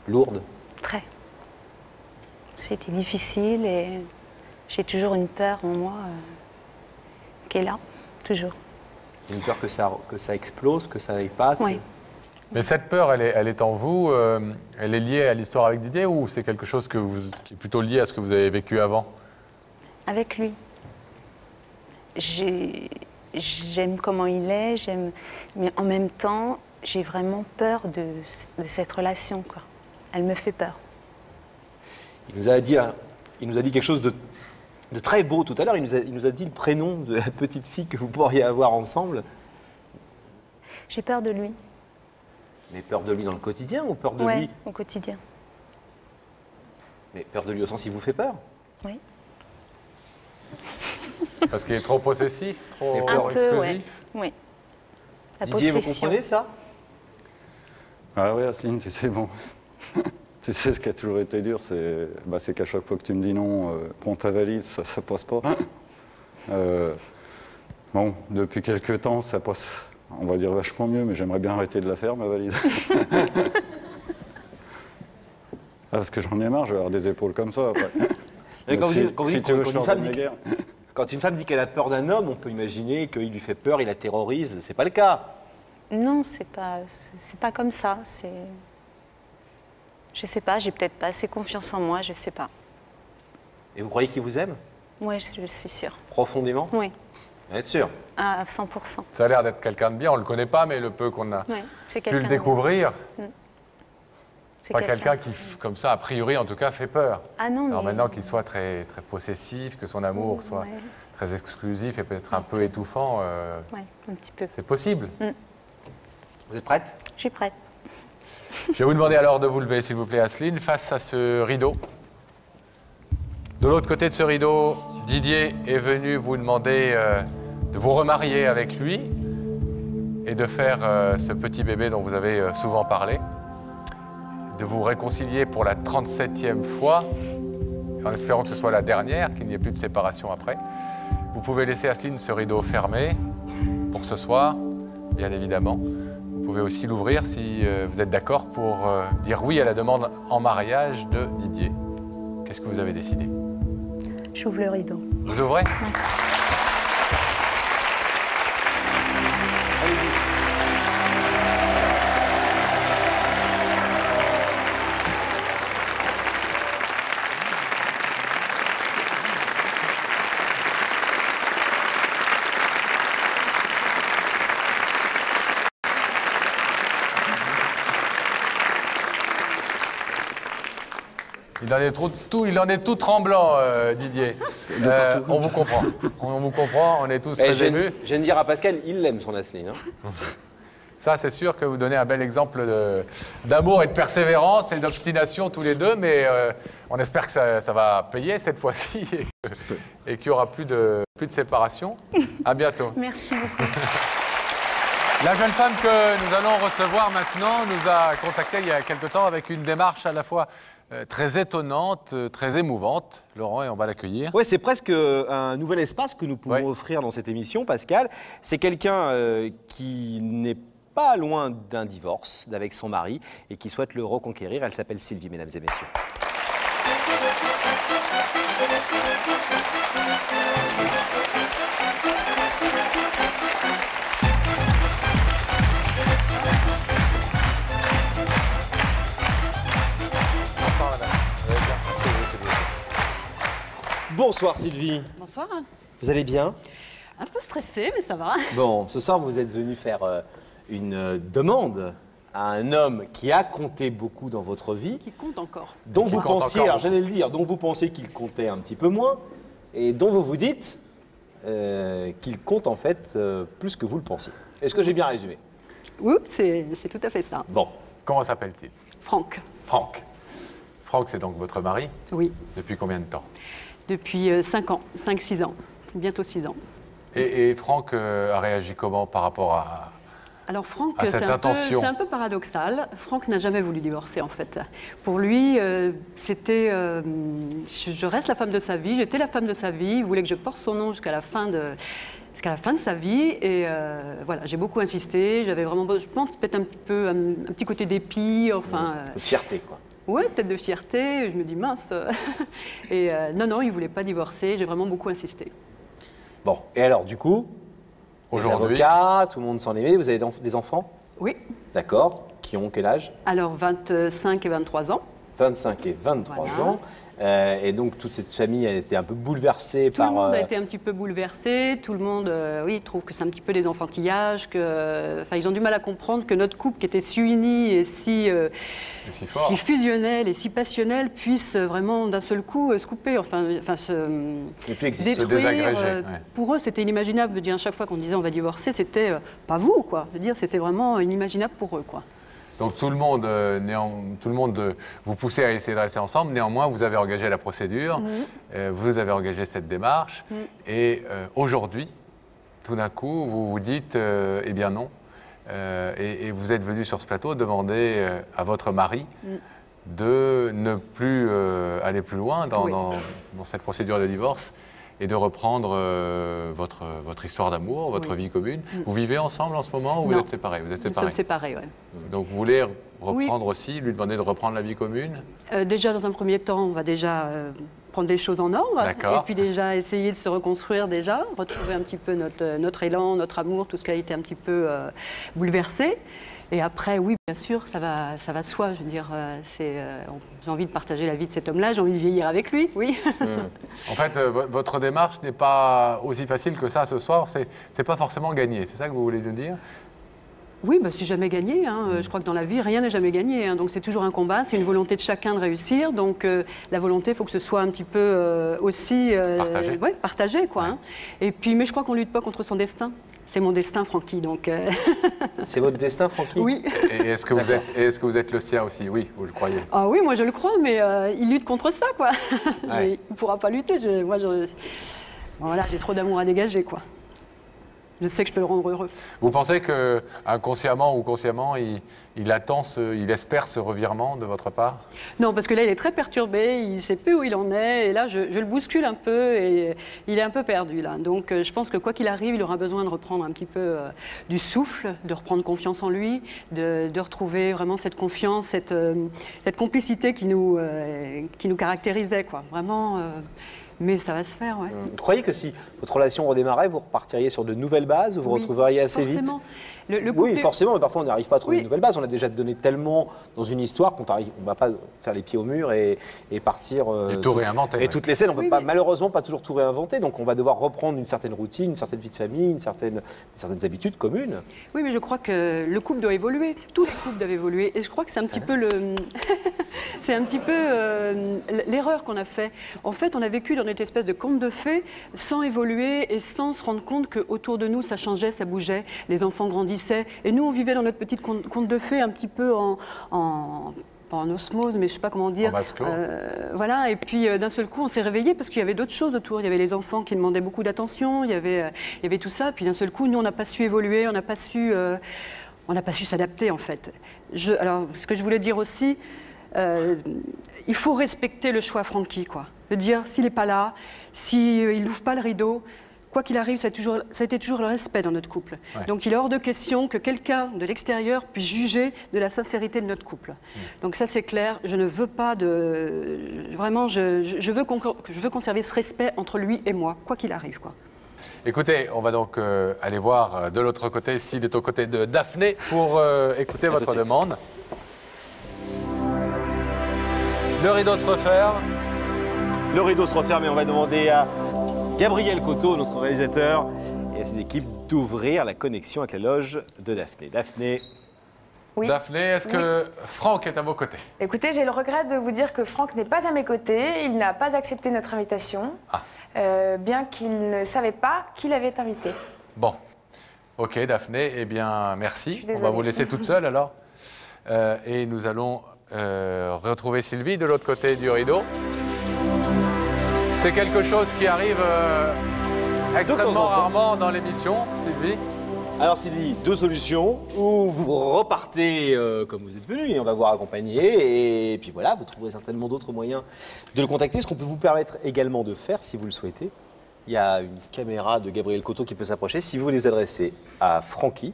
lourdes? Très. C'était difficile et j'ai toujours une peur en moi qui est là, toujours. Une peur que ça explose, que ça n'aille pas? Oui. Mais cette peur, elle est en vous, elle est liée à l'histoire avec Didier ou c'est quelque chose qui est plutôt lié à ce que vous avez vécu avant? Avec lui. J'aime comment il est, mais en même temps, j'ai vraiment peur de cette relation, quoi. Elle me fait peur. Il nous a dit quelque chose de très beau tout à l'heure. Il nous a dit le prénom de la petite fille que vous pourriez avoir ensemble. J'ai peur de lui. Mais peur de lui dans le quotidien ou peur de lui? Oui, au quotidien. Mais peur de lui au sens il vous fait peur? Oui. Parce qu'il est trop possessif, trop exclusif? Oui. La Didier, possession. vous comprenez ça? Ah oui, Asseline, tu sais, bon... Tu sais, ce qui a toujours été dur, c'est qu'à chaque fois que tu me dis non, prends ta valise, ça passe pas. Bon, depuis quelques temps, ça passe, on va dire, vachement mieux, mais j'aimerais bien arrêter de la faire, ma valise. Parce que j'en ai marre, je vais avoir des épaules comme ça après. Quand une femme dit qu'elle a peur d'un homme, on peut imaginer qu'il lui fait peur, il la terrorise. C'est pas le cas. Non, c'est pas comme ça. Je sais pas, j'ai peut-être pas assez confiance en moi, je sais pas. Et vous croyez qu'il vous aime? Oui, je suis sûre. Profondément? Oui. Vous êtes sûr? À 100%. Ça a l'air d'être quelqu'un de bien, on ne le connaît pas, mais le peu qu'on a pu le découvrir, c'est pas quelqu'un qui, comme ça, a priori en tout cas, fait peur. Ah non, alors maintenant qu'il soit très, très possessif, que son amour soit très exclusif et peut-être un peu étouffant, un petit peu. C'est possible. Vous êtes prête? Je suis prête. Je vais vous demander alors de vous lever, s'il vous plaît, Asseline, face à ce rideau. De l'autre côté de ce rideau, Didier est venu vous demander de vous remarier avec lui et de faire ce petit bébé dont vous avez souvent parlé, de vous réconcilier pour la 37e fois, en espérant que ce soit la dernière, qu'il n'y ait plus de séparation après. Vous pouvez laisser, Asseline, ce rideau fermé pour ce soir, bien évidemment. Vous pouvez aussi l'ouvrir si vous êtes d'accord pour dire oui à la demande en mariage de Didier. Qu'est-ce que vous avez décidé? J'ouvre le rideau. Vous ouvrez? Oui. Il en est tout tremblant, Didier. On vous comprend. On vous comprend, on est tous très émus. Je viens de dire à Pascal, il l'aime son Asseline. Ça, c'est sûr que vous donnez un bel exemple d'amour et de persévérance et d'obstination tous les deux, mais on espère que ça va payer cette fois-ci et qu'il n'y aura plus de séparation. À bientôt. Merci beaucoup. La jeune femme que nous allons recevoir maintenant nous a contacté il y a quelque temps avec une démarche à la fois très étonnante, très émouvante. Laurent, et on va l'accueillir. Oui, c'est presque un nouvel espace que nous pouvons offrir dans cette émission, Pascal. C'est quelqu'un qui n'est pas loin d'un divorce avec son mari et qui souhaite le reconquérir. Elle s'appelle Sylvie, mesdames et messieurs. Bonsoir Sylvie. Bonsoir. Vous allez bien? Un peu stressée, mais ça va. Bon, ce soir vous êtes venue faire une demande à un homme qui a compté beaucoup dans votre vie. Qui compte encore. Dont vous pensiez, alors j'allais le dire, dont vous pensiez qu'il comptait un petit peu moins, et dont vous vous dites qu'il compte en fait plus que vous le pensiez. Est-ce que j'ai bien résumé? Oui, c'est tout à fait ça. Bon. Comment s'appelle-t-il? Franck. Franck. Franck, c'est donc votre mari? Oui. Depuis combien de temps? Depuis 5 ans, 5-6 ans, bientôt 6 ans. Et Franck a réagi comment par rapport à... Alors Franck, c'est un peu paradoxal. Franck n'a jamais voulu divorcer en fait. Pour lui, c'était, je reste la femme de sa vie, j'étais la femme de sa vie, il voulait que je porte son nom jusqu'à la fin de sa vie. Et voilà, j'ai beaucoup insisté, j'avais vraiment, je pense peut-être un petit côté dépit, enfin... De fierté quoi. Ouais, peut-être de fierté, je me dis mince. Et non, il ne voulait pas divorcer, j'ai vraiment beaucoup insisté. Bon, et alors du coup, aujourd'hui, avocats, tout le monde s'en aimait, vous avez des enfants? Oui. D'accord, qui ont quel âge? Alors 25 et 23 ans. 25 et 23 ans. Et donc toute cette famille a été un peu bouleversée par... Tout le monde a été un petit peu bouleversé, tout le monde trouve que c'est un petit peu des enfantillages, ils ont du mal à comprendre que notre couple qui était si uni et si fusionnel et si passionnel puisse vraiment d'un seul coup se couper, se détruire. Pour eux c'était inimaginable, je veux dire, à chaque fois qu'on disait on va divorcer, c'était pas vous quoi, je veux dire, c'était vraiment inimaginable pour eux quoi. Donc tout le monde vous poussait à essayer de rester ensemble. Néanmoins, vous avez engagé la procédure, vous avez engagé cette démarche. Et aujourd'hui, tout d'un coup, vous vous dites, eh bien non. Et vous êtes venu sur ce plateau demander à votre mari de ne plus aller plus loin dans cette procédure de divorce et de reprendre votre histoire d'amour, votre vie commune. Vous vivez ensemble en ce moment ou vous êtes séparés? Vous êtes séparés. Nous sommes séparés, oui. Donc vous voulez reprendre aussi, lui demander de reprendre la vie commune? Déjà, dans un premier temps, on va déjà prendre les choses en ordre. Et puis déjà essayer de se reconstruire déjà, retrouver un petit peu notre élan, notre amour, tout ce qui a été un petit peu bouleversé. Et après, oui, bien sûr, ça va de soi. Je veux dire, j'ai envie de partager la vie de cet homme-là, j'ai envie de vieillir avec lui, oui. En fait, votre démarche n'est pas aussi facile que ça ce soir. C'est pas forcément gagné. C'est ça que vous voulez nous dire? Oui, c'est jamais gagné. Hein. Je crois que dans la vie, rien n'est jamais gagné. Hein. Donc c'est toujours un combat, c'est une volonté de chacun de réussir. Donc la volonté, il faut que ce soit un petit peu aussi partagé, quoi. Hein. Et puis, mais je crois qu'on ne lutte pas contre son destin. C'est mon destin, Francky. Donc c'est votre destin, Francky? Oui. Et est-ce que vous êtes le sien aussi? Oui, vous le croyez? Ah oui, moi je le crois, mais il lutte contre ça, quoi. Mais il ne pourra pas lutter. Voilà, j'ai trop d'amour à dégager, quoi. Je sais que je peux le rendre heureux. Vous pensez qu'inconsciemment ou consciemment, il attend, il espère ce revirement de votre part? Non, parce que là, il est très perturbé, il ne sait plus où il en est, et là, je le bouscule un peu, et il est un peu perdu, là. Donc, je pense que quoi qu'il arrive, il aura besoin de reprendre un petit peu du souffle, de reprendre confiance en lui, de retrouver vraiment cette confiance, cette complicité qui nous caractérisait, quoi. Vraiment... Mais ça va se faire, oui. Vous croyez que si votre relation redémarrait, vous repartiriez sur de nouvelles bases, vous retrouveriez assez vite? Oui, forcément, mais parfois on n'arrive pas à trouver une nouvelle base. On a déjà donné tellement dans une histoire qu'on ne va pas faire les pieds au mur et partir... et tout réinventer. Et toutes les scènes, on ne peut malheureusement pas toujours tout réinventer. Donc on va devoir reprendre une certaine routine, une certaine vie de famille, certaines habitudes communes. Oui, mais je crois que le couple doit évoluer. Tous les couples doivent évoluer. Et je crois que c'est un petit peu l'erreur qu'on a fait. En fait, on a vécu dans une espèce de conte de fées sans évoluer et sans se rendre compte qu'autour de nous, ça changeait, ça bougeait. Les enfants grandissaient. Et nous, on vivait dans notre petite conte de fées un petit peu pas en osmose, mais je ne sais pas comment dire. En vase clos. Voilà, et puis d'un seul coup, on s'est réveillé parce qu'il y avait d'autres choses autour. Il y avait les enfants qui demandaient beaucoup d'attention, il y avait tout ça. Puis d'un seul coup, nous, on n'a pas su évoluer, on n'a pas su s'adapter, en fait. Alors, ce que je voulais dire aussi, il faut respecter le choix Francky, quoi. Je veux dire, s'il n'est pas là, s'il n'ouvre pas le rideau, quoi qu'il arrive, ça a été toujours le respect dans notre couple. Ouais. Donc il est hors de question que quelqu'un de l'extérieur puisse juger de la sincérité de notre couple. Donc ça c'est clair, je ne veux pas de... Vraiment, je veux conserver ce respect entre lui et moi, quoi qu'il arrive, quoi. Écoutez, on va donc aller voir de l'autre côté, s'il est aux côtés de Daphné, pour écouter votre demande. Le rideau se referme. Le rideau se referme et on va demander à Gabriel Coteau, notre réalisateur, et à ses équipes d'ouvrir la connexion avec la loge de Daphné. Daphné, Oui. Daphné, est-ce que Franck est à vos côtés? Écoutez, j'ai le regret de vous dire que Franck n'est pas à mes côtés. Il n'a pas accepté notre invitation, bien qu'il ne savait pas qui l'avait invité. Bon. Ok, Daphné, eh bien, merci. On va vous laisser toute seule, alors. Et nous allons retrouver Sylvie de l'autre côté du rideau. C'est quelque chose qui arrive extrêmement rarement dans l'émission, Sylvie. Alors Sylvie, deux solutions, ou vous repartez comme vous êtes venu et on va vous raccompagner, et puis voilà, vous trouverez certainement d'autres moyens de le contacter. Ce qu'on peut vous permettre également de faire, si vous le souhaitez, il y a une caméra de Gabriel Coteau qui peut s'approcher. Si vous les adressez à Francky,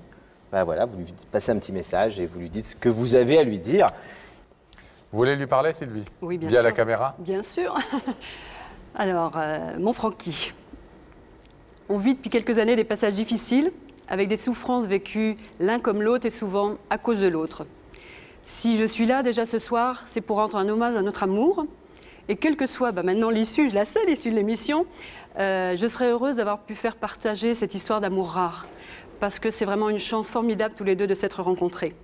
ben voilà, vous lui passez un petit message et vous lui dites ce que vous avez à lui dire. Vous voulez lui parler, Sylvie? Oui, bien Via sûr. la caméra? Bien sûr. Alors, mon Francky, on vit depuis quelques années des passages difficiles, avec des souffrances vécues l'un comme l'autre et souvent à cause de l'autre. Si je suis là déjà ce soir, c'est pour rendre un hommage à notre amour. Et quelle que soit maintenant l'issue, je la sais, l'issue de l'émission, je serais heureuse d'avoir pu faire partager cette histoire d'amour rare. Parce que c'est vraiment une chance formidable tous les deux de s'être rencontrés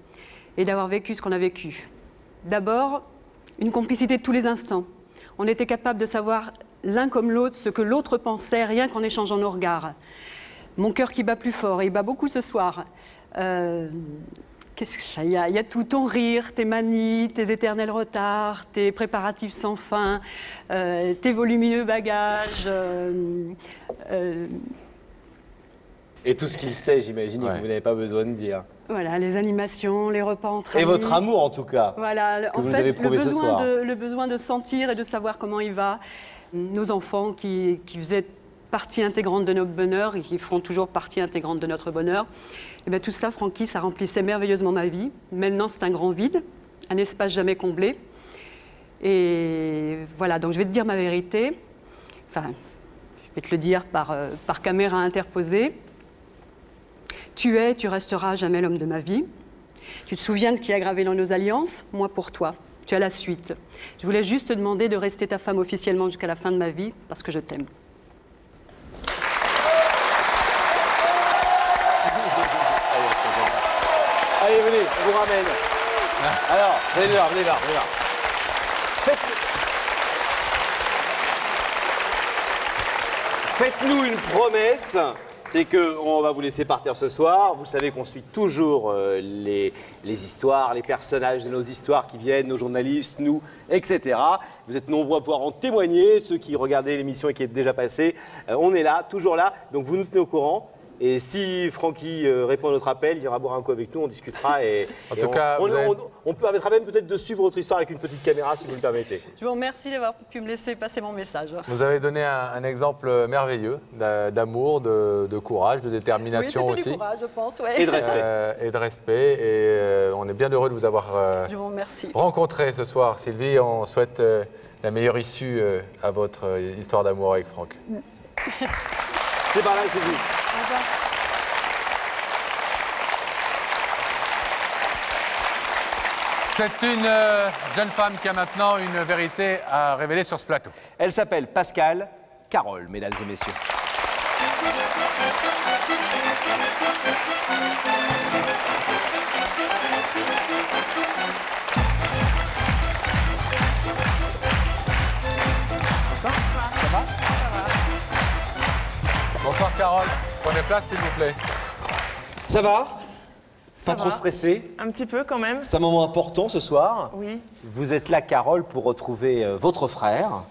et d'avoir vécu ce qu'on a vécu. D'abord, une complicité de tous les instants. On était capable de savoir l'un comme l'autre ce que l'autre pensait, rien qu'en échangeant nos regards. Mon cœur qui bat plus fort, et il bat beaucoup ce soir. Qu'est-ce que ça y a tout, ton rire, tes manies, tes éternels retards, tes préparatifs sans fin, tes volumineux bagages. Et tout ce qu'il sait, j'imagine, que vous n'avez pas besoin de dire. Voilà, les animations, les repas entre amis. Et votre amour, en tout cas, voilà, que vous avez prouvé ce soir. Le besoin de sentir et de savoir comment il va. Nos enfants qui faisaient partie intégrante de notre bonheur et qui feront toujours partie intégrante de notre bonheur. Et bien tout ça, Francky, ça remplissait merveilleusement ma vie. Maintenant, c'est un grand vide, un espace jamais comblé. Et voilà, donc je vais te dire ma vérité. Enfin, je vais te le dire par caméra interposée. Tu es, tu resteras jamais l'homme de ma vie. Tu te souviens de ce qui a gravé dans nos alliances? Moi pour toi. Tu as la suite. Je voulais juste te demander de rester ta femme officiellement jusqu'à la fin de ma vie, parce que je t'aime. Allez, venez, on vous ramène. Alors, venez là, venez là, venez là. Faites-nous une promesse, c'est qu'on va vous laisser partir ce soir. Vous savez qu'on suit toujours les histoires, les personnages de nos histoires qui viennent, nos journalistes, nous, etc. Vous êtes nombreux à pouvoir en témoigner, ceux qui regardaient l'émission et qui est déjà passée. On est là, toujours là, donc vous nous tenez au courant. Et si Francky répond à notre appel, il ira boire un coup avec nous, on discutera. En tout cas, on permettra même peut-être de suivre votre histoire avec une petite caméra, si vous le permettez. Je vous remercie d'avoir pu me laisser passer mon message. Vous avez donné un exemple merveilleux d'amour, de courage, de détermination oui, aussi. Du courage, je pense, ouais. Et de respect. Et de respect. Et on est bien heureux de vous avoir rencontré ce soir. Sylvie, on souhaite la meilleure issue à votre histoire d'amour avec Franck. C'est par là, Sylvie. C'est une jeune femme qui a maintenant une vérité à révéler sur ce plateau. Elle s'appelle Pascale Carole, mesdames et messieurs. Bonsoir. Ça va? Bonsoir Carole. Prenez place s'il vous plaît. Ça va? Pas trop stressé? Un petit peu quand même. C'est un moment important ce soir. Oui. Vous êtes là, Carole, pour retrouver votre frère,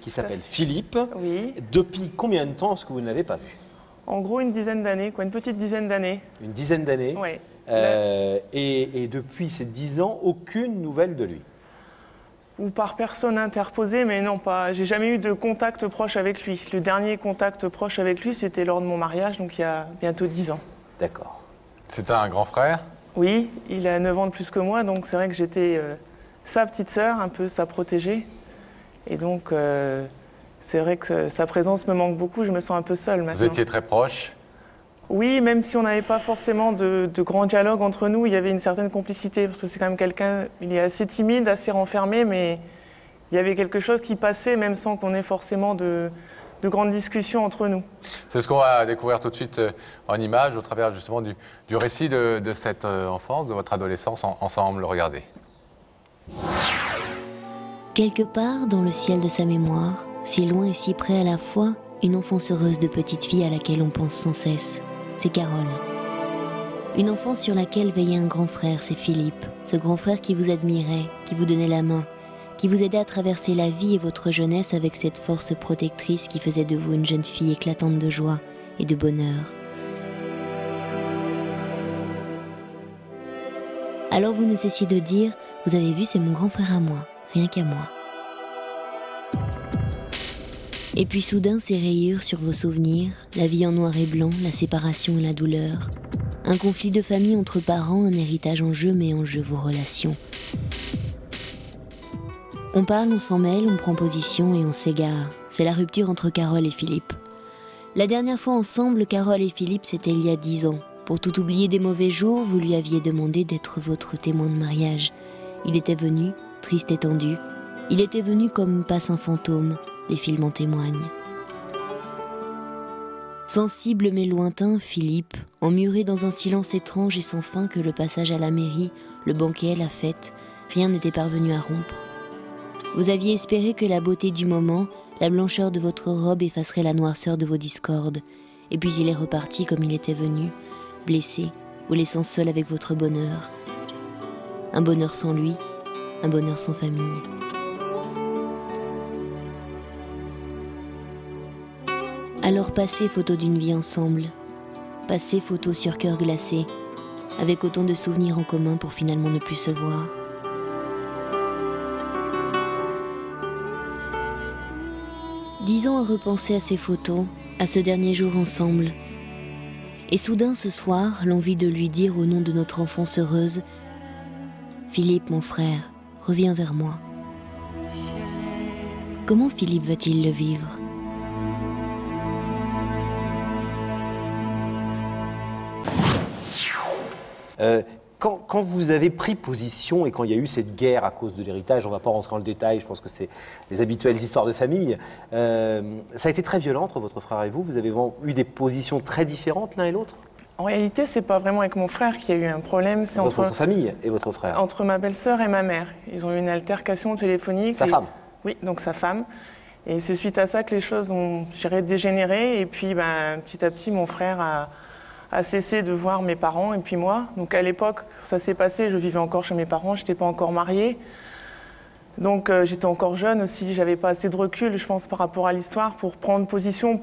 qui s'appelle Philippe. Oui. Depuis combien de temps est-ce que vous ne l'avez pas vu? En gros, une dizaine d'années, quoi, une petite dizaine d'années. Une dizaine d'années? Oui. Et depuis ces 10 ans, aucune nouvelle de lui? Ou par personne interposée, mais non, pas. J'ai jamais eu de contact proche avec lui. Le dernier contact proche avec lui, c'était lors de mon mariage, donc il y a bientôt 10 ans. D'accord. C'est un grand frère? Oui, il a 9 ans de plus que moi, donc c'est vrai que j'étais sa petite sœur, un peu sa protégée. Et donc, c'est vrai que sa présence me manque beaucoup, je me sens un peu seule maintenant. Vous étiez très proches? Oui, même si on n'avait pas forcément de grands dialogues entre nous, il y avait une certaine complicité, parce que c'est quand même quelqu'un, il est assez timide, assez renfermé, mais il y avait quelque chose qui passait, même sans qu'on ait forcément de de grandes discussions entre nous. C'est ce qu'on va découvrir tout de suite en images, au travers justement du récit de cette enfance, de votre adolescence ensemble. Regardez. Quelque part dans le ciel de sa mémoire, si loin et si près à la fois, une enfance heureuse de petite fille à laquelle on pense sans cesse, c'est Carole. Une enfance sur laquelle veillait un grand frère, c'est Philippe, ce grand frère qui vous admirait, qui vous donnait la main, qui vous aidait à traverser la vie et votre jeunesse avec cette force protectrice qui faisait de vous une jeune fille éclatante de joie et de bonheur. Alors vous ne cessiez de dire, vous avez vu, c'est mon grand frère à moi, rien qu'à moi. Et puis soudain, ces rayures sur vos souvenirs, la vie en noir et blanc, la séparation et la douleur. Un conflit de famille entre parents, un héritage en jeu, met en jeu vos relations. On parle, on s'en mêle, on prend position et on s'égare. C'est la rupture entre Carole et Philippe. La dernière fois ensemble, Carole et Philippe, c'était il y a 10 ans. Pour tout oublier des mauvais jours, vous lui aviez demandé d'être votre témoin de mariage. Il était venu, triste et tendu. Il était venu comme passe un fantôme, les films en témoignent. Sensible mais lointain, Philippe, emmuré dans un silence étrange et sans fin que le passage à la mairie, le banquet, la fête, rien n'était parvenu à rompre. Vous aviez espéré que la beauté du moment, la blancheur de votre robe effacerait la noirceur de vos discordes, et puis il est reparti comme il était venu, blessé, vous laissant seul avec votre bonheur. Un bonheur sans lui, un bonheur sans famille. Alors passez photo d'une vie ensemble, passez photo sur cœur glacé, avec autant de souvenirs en commun pour finalement ne plus se voir. 10 ans à repenser à ces photos, à ce dernier jour ensemble. Et soudain ce soir, l'envie de lui dire au nom de notre enfance heureuse, Philippe, mon frère, reviens vers moi. Comment Philippe va-t-il le vivre ? Quand vous avez pris position et quand il y a eu cette guerre à cause de l'héritage, on ne va pas rentrer dans le détail, je pense que c'est les habituelles histoires de famille, ça a été très violent entre votre frère et vous. Vous avez eu des positions très différentes l'un et l'autre? En réalité, c'est pas vraiment avec mon frère qu'il y a eu un problème, c'est entre votre famille et votre frère. Entre ma belle-sœur et ma mère. Ils ont eu une altercation téléphonique. Sa femme? Oui, donc sa femme. Et c'est suite à ça que les choses ont dégénéré. Et puis, petit à petit, mon frère a cessé de voir mes parents et puis moi. Donc à l'époque, ça s'est passé, je vivais encore chez mes parents, je n'étais pas encore mariée. Donc j'étais encore jeune aussi, j'avais pas assez de recul, je pense, par rapport à l'histoire pour prendre position,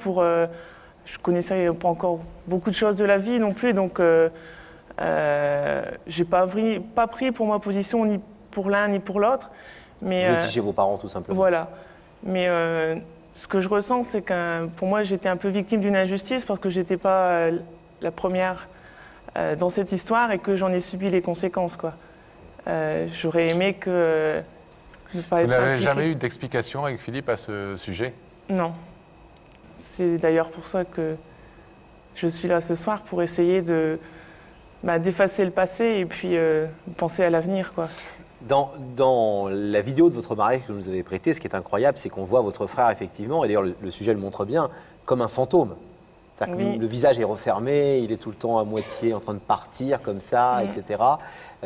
je connaissais pas encore beaucoup de choses de la vie non plus, donc j'ai pas pris pour ma position ni pour l'un ni pour l'autre. Vous étiez chez vos parents tout simplement. Voilà. Mais ce que je ressens, c'est que pour moi, j'étais un peu victime d'une injustice parce que j'étais pas la première dans cette histoire et que j'en ai subi les conséquences, quoi. J'aurais aimé que ne pas être Vous n'avez impliquée. jamais eu d'explication avec Philippe à ce sujet? Non. C'est d'ailleurs pour ça que je suis là ce soir, pour essayer d'effacer le passé et puis penser à l'avenir, quoi. Dans la vidéo de votre mariage que vous nous avez prêtée, ce qui est incroyable, c'est qu'on voit votre frère, effectivement, et d'ailleurs le sujet le montre bien, comme un fantôme. Oui. Le visage est refermé, il est tout le temps à moitié en train de partir, comme ça, etc.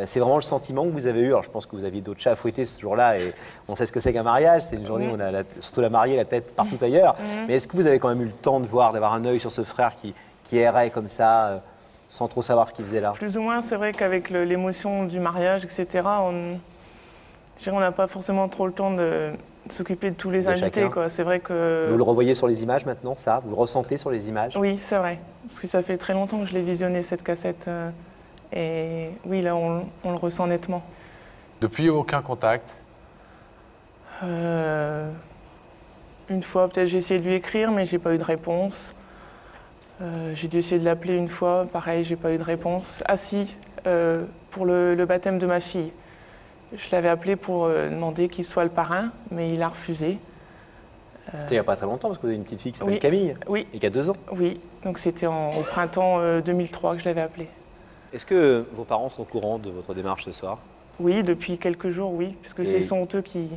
C'est vraiment le sentiment que vous avez eu. Alors je pense que vous aviez d'autres chats à fouetter ce jour-là, et on sait ce que c'est qu'un mariage. C'est une journée où on a surtout la mariée, la tête partout ailleurs. Mais est-ce que vous avez quand même eu le temps de voir, d'avoir un œil sur ce frère qui errait comme ça, sans trop savoir ce qu'il faisait là? Plus ou moins, c'est vrai qu'avec l'émotion du mariage, etc., on n'a pas forcément trop le temps de s'occuper de tous les invités, quoi. C'est vrai que... Vous le revoyez sur les images maintenant, ça? Vous le ressentez sur les images? Oui, c'est vrai. Parce que ça fait très longtemps que je l'ai visionné, cette cassette. Et oui, là, on le ressent nettement. Depuis, aucun contact? Une fois, peut-être, j'ai essayé de lui écrire, mais j'ai pas eu de réponse. J'ai dû essayer de l'appeler une fois, pareil, j'ai pas eu de réponse. Ah si, pour le baptême de ma fille. Je l'avais appelé pour demander qu'il soit le parrain, mais il a refusé. C'était il n'y a pas très longtemps, parce que vous avez une petite fille qui s'appelle Camille, et qui a 2 ans. Oui, donc c'était au printemps 2003 que je l'avais appelé. Est-ce que vos parents sont au courant de votre démarche ce soir? Oui, depuis quelques jours, oui, puisque ce sont eux qui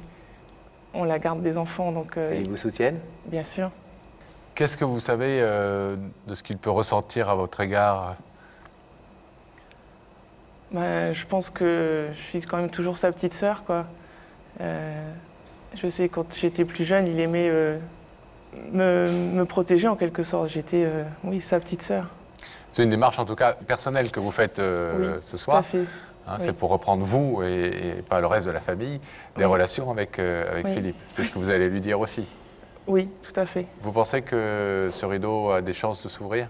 ont la garde des enfants. Donc, et ils vous soutiennent? Bien sûr. Qu'est-ce que vous savez de ce qu'il peut ressentir à votre égard? Je pense que je suis quand même toujours sa petite sœur, quoi. Je sais, quand j'étais plus jeune, il aimait me protéger en quelque sorte. J'étais, oui, sa petite sœur. C'est une démarche en tout cas personnelle que vous faites Oui, ce soir. tout à fait. Hein, Oui. c'est pour reprendre vous et pas le reste de la famille, des relations avec Oui. Philippe. C'est ce que vous allez lui dire aussi. Oui, tout à fait. Vous pensez que ce rideau a des chances de s'ouvrir?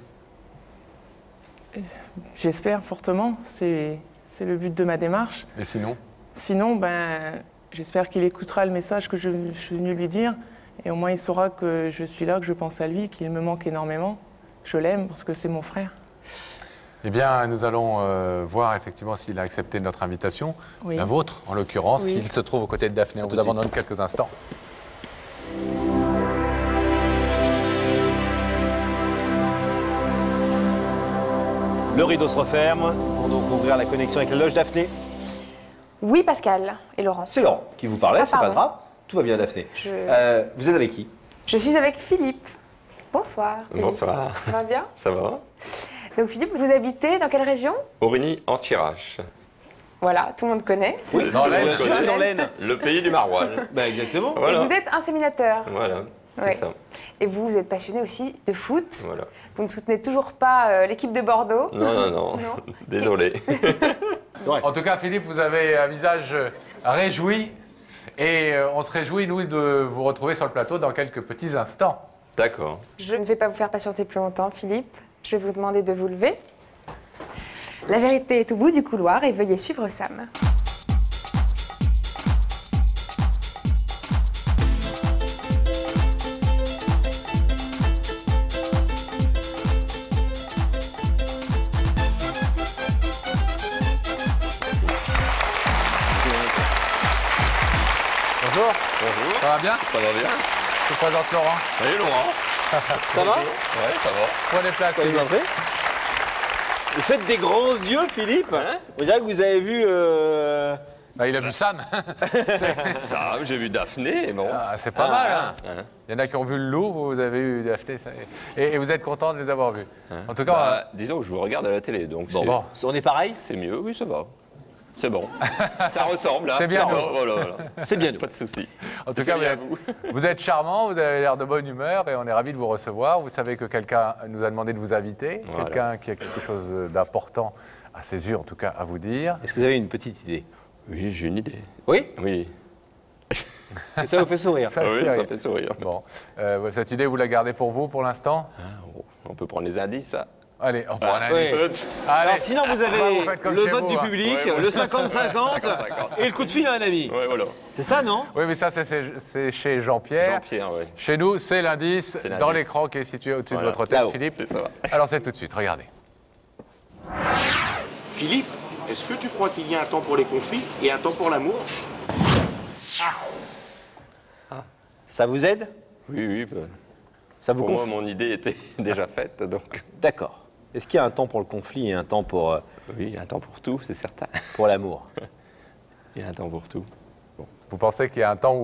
J'espère fortement. C'est le but de ma démarche. Et sinon? Sinon, j'espère qu'il écoutera le message que je suis venu lui dire. Et au moins, il saura que je suis là, que je pense à lui, qu'il me manque énormément. Je l'aime parce que c'est mon frère. Eh bien, nous allons voir effectivement s'il a accepté notre invitation, Oui. la vôtre en l'occurrence, Oui. s'il se trouve aux côtés de Daphné. On vous abandonne quelques instants. Le rideau se referme pour donc ouvrir la connexion avec la loge Daphné. Oui, Pascal et Laurence. C'est Laurent qui vous parlait, Ah, c'est pas pardon. grave. Tout va bien, Daphné. Vous êtes avec qui? Je suis avec Philippe. Bonsoir. Bonsoir. Ça va bien? Ça va? Donc Philippe, vous habitez dans quelle région? Aurigny-en-Thiérache. Voilà, tout le monde connaît. Oui, Dans l'Aisne. bien sûr, c'est dans l'Aisne. Le pays du maroilles. Exactement. Voilà. Et vous êtes inséminateur. Voilà, c'est Ouais. ça. Et vous êtes passionné aussi de foot. Voilà. Vous ne soutenez toujours pas l'équipe de Bordeaux. Non. Désolé. En tout cas, Philippe, vous avez un visage réjoui et on se réjouit, nous, de vous retrouver sur le plateau dans quelques petits instants. D'accord. Je ne vais pas vous faire patienter plus longtemps, Philippe. Je vais vous demander de vous lever. La vérité est au bout du couloir et veuillez suivre Sam. Bonjour. Bonjour. Ça va bien? Ça va bien. Je vous présente Laurent. Salut Laurent. Ça va? Ouais, ça va. Prenez place, Soyez Philippe. prêts. Vous faites des grands yeux, Philippe. On dirait que vous avez vu... il a vu Sam. Ça, j'ai vu Daphné, bon. Ah, c'est pas mal. Hein. Il y en a qui ont vu le loup, vous avez eu Daphné. Et vous êtes content de les avoir vus. En tout cas, disons que je vous regarde à la télé, donc Bon. On est pareil? C'est mieux, oui, ça va. C'est bon. Ça ressemble, là. C'est bien, Ça nous. va, voilà. C'est bien, nous. Pas de souci. En tout cas, vous êtes charmant, vous avez l'air de bonne humeur et on est ravis de vous recevoir. Vous savez que quelqu'un nous a demandé de vous inviter, Voilà. quelqu'un qui a quelque chose d'important, à ses yeux en tout cas, à vous dire. Est-ce que vous avez une petite idée? Oui, j'ai une idée. Oui? Oui. Et ça vous fait sourire? Ça oui, fait ça rire. fait sourire. Bon. Cette idée, vous la gardez pour vous pour l'instant? On peut prendre les indices, ça. Allez, on prend un Oui. indice. Alors Allez. sinon, vous avez Vous faites comme le chez vote vous, du hein. public, Ouais, le 50-50 et le coup de fil à un ami. Ouais, voilà. C'est ça, non? Oui, mais ça, c'est chez Jean-Pierre. Jean-Pierre, ouais. Chez nous, c'est l'indice C'est l'indice. dans l'écran qui est situé au-dessus Voilà. de votre tête, Là-haut. Philippe. C'est ça. Alors, c'est tout de suite, regardez. Philippe, est-ce que tu crois qu'il y a un temps pour les conflits et un temps pour l'amour? Ça vous aide? Oui. Ça vous pour moi, conf- mon idée était déjà faite, donc... D'accord. Est-ce qu'il y a un temps pour le conflit et un temps pour, Oui, un temps pour tout, c'est certain. pour l'amour? Il y a un temps pour tout. Vous pensez qu'il y a un temps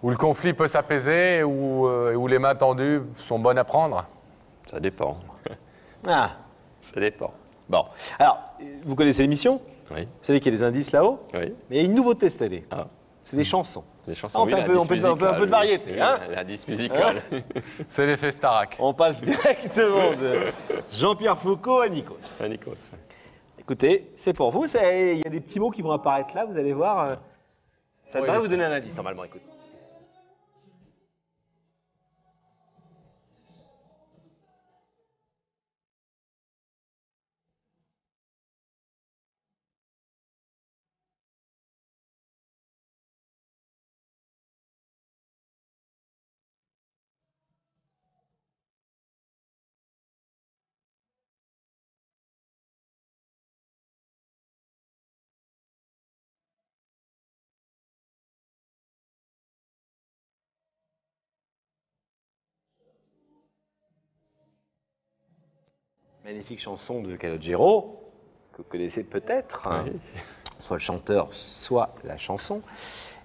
où le conflit peut s'apaiser et où les mains tendues sont bonnes à prendre? Ça dépend. Ah, Ça dépend. bon. Alors, vous connaissez l'émission? Oui. Vous savez qu'il y a des indices là-haut? Oui. Mais il y a une nouveauté cette année. Ah. C'est des chansons. Des chansons, On oui, fait un peu- on l'indice peut- un peu de musical, variété, oui. hein? L'indice musical. C'est l'effet Starac. On passe directement de Jean-Pierre Foucault à Nikos. À Nikos. Écoutez, c'est pour vous. Il y a des petits mots qui vont apparaître là, vous allez voir. Ça devrait vous donner un indice normalement, écoute. Magnifique chanson de Calogero, que vous connaissez peut-être. Hein. Soit le chanteur, soit la chanson.